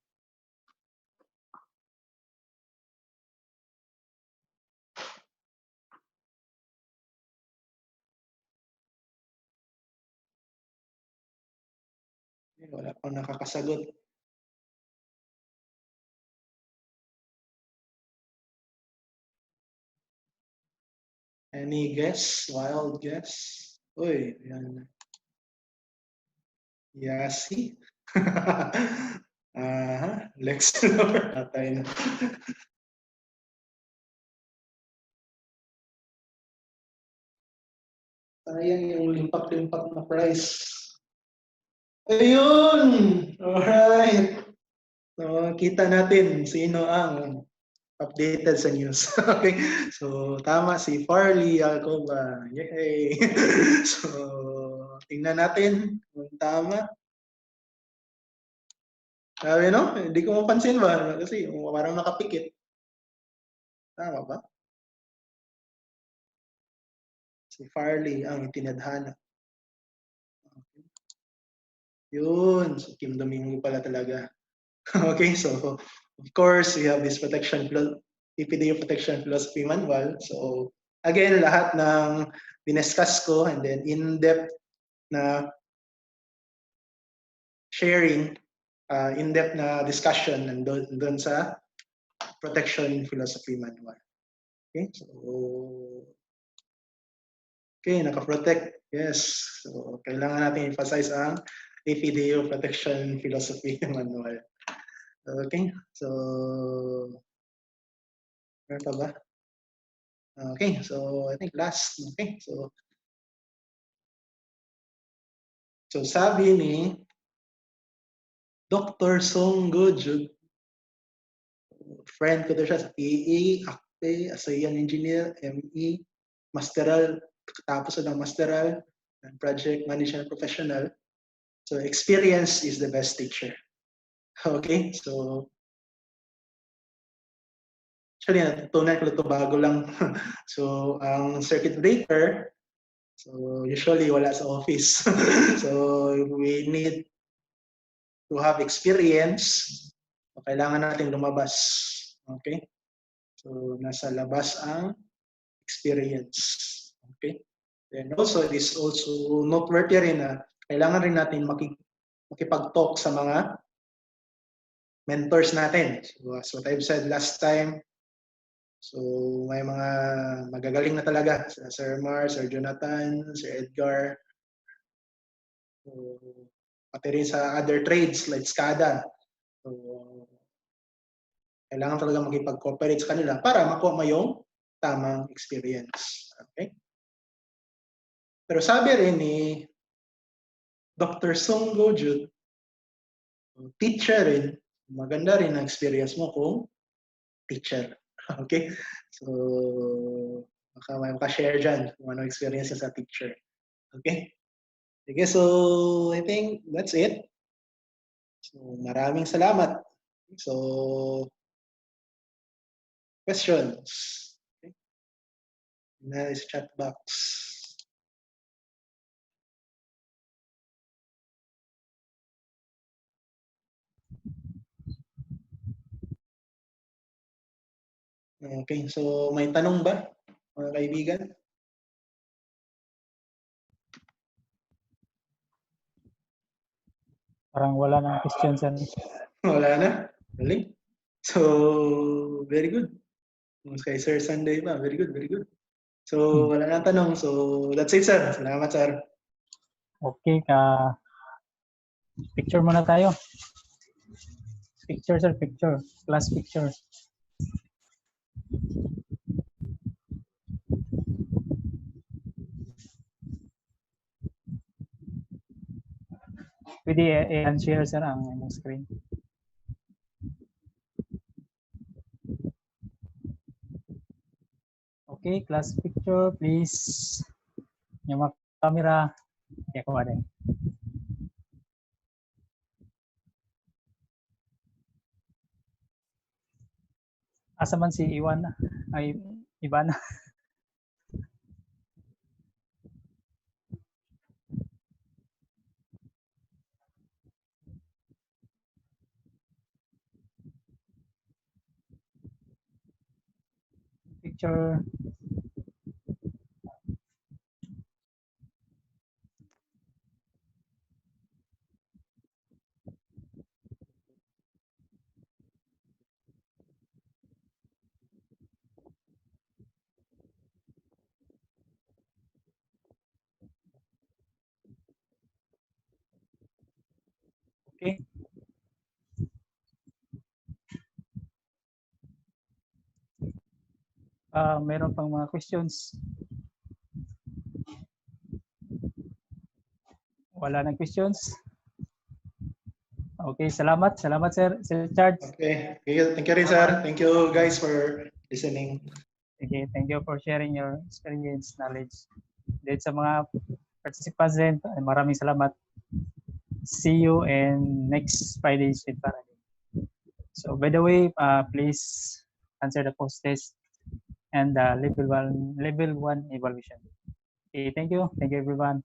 Wala pang nakakasagot. Any guess? Wild guess? Uy, yan. Yasi? Lex Lord. Patay na. Sayang yung limpak-limpak na price. Ayun! Alright. So, kita natin sino ang updated sa news. Okay. So, tama si Farley Alcoba. Yay! So, tingnan natin kung tama. Sabi no? Hindi ko mapansin ba? Kasi parang nakapikit. Tama ba? Si Farley ang itinadhana. Okay. Yun. So, Kim Domingo pala talaga. Okay, so of course, we have this PPDA protection philosophy manual. So again, lahat ng dinescuss ko and then in-depth na sharing, in-depth na discussion nandun sa protection philosophy manual. Okay, so okay, naka-protect. Yes. So kailangan natin emphasize ang APDO protection philosophy manual. Okay, so meron pa ba? Okay, so I think last. Okay, so sabi ni Dr. Song Goju, friend ko daw siya sa PE, ACPE, ASEAN Engineer, ME, Masteral, tapos ng Masteral, and Project Management Professional. So experience is the best teacher. Okay, so actually natutunan ko ito bago lang. So ang circuit breaker, so usually wala sa office. So we need to have experience. So, kailangan natin lumabas. Okay? So nasa labas ang experience. Okay? And also, it is also noteworthy rin na kailangan rin natin makipag-talk sa mga mentors natin. So as what I've said last time, so may mga magagaling na talaga. Sir Mars, Sir Jonathan, Sir Edgar. So, pati rin sa other trades like SCADA. So, kailangan talaga makipag-cooperate sa kanila para makuha mo yung tamang experience. Okay? Pero sabi rin ni Dr. Song Goju, teacher rin, maganda rin ang experience mo kung teacher. Okay? So, baka may makashare dyan kung ano experience sa teacher. Okay? Sige, so I think that's it. So, maraming salamat. So, questions? Okay. Na is chat box. Okay, so may tanong ba, mga kaibigan? Parang wala nang question, sir. Wala na? Really? So, very good. Kay Sir Sunday pa, very good, very good. So, wala nang tanong. So, that's it, sir. Salamat, sir. Okay, picture muna tayo. Picture, sir, picture. Class picture. Pwede i-unshare sir ang imong screen. Okay, class picture please. Yung mga camera, kaya ko din. Asa man si Iwan? Ay, Ivan. Picture. Okay. Meron pang mga questions. Wala nang questions. Okay, salamat. Salamat sir, Sir Charles. Okay. Thank you rin, sir. Thank you guys for listening. Okay, thank you for sharing your experience, knowledge. Then sa mga participants din, maraming salamat. See you in next Friday's with Paradigm. So by the way, please answer the post test and level one evaluation. Okay, thank you everyone.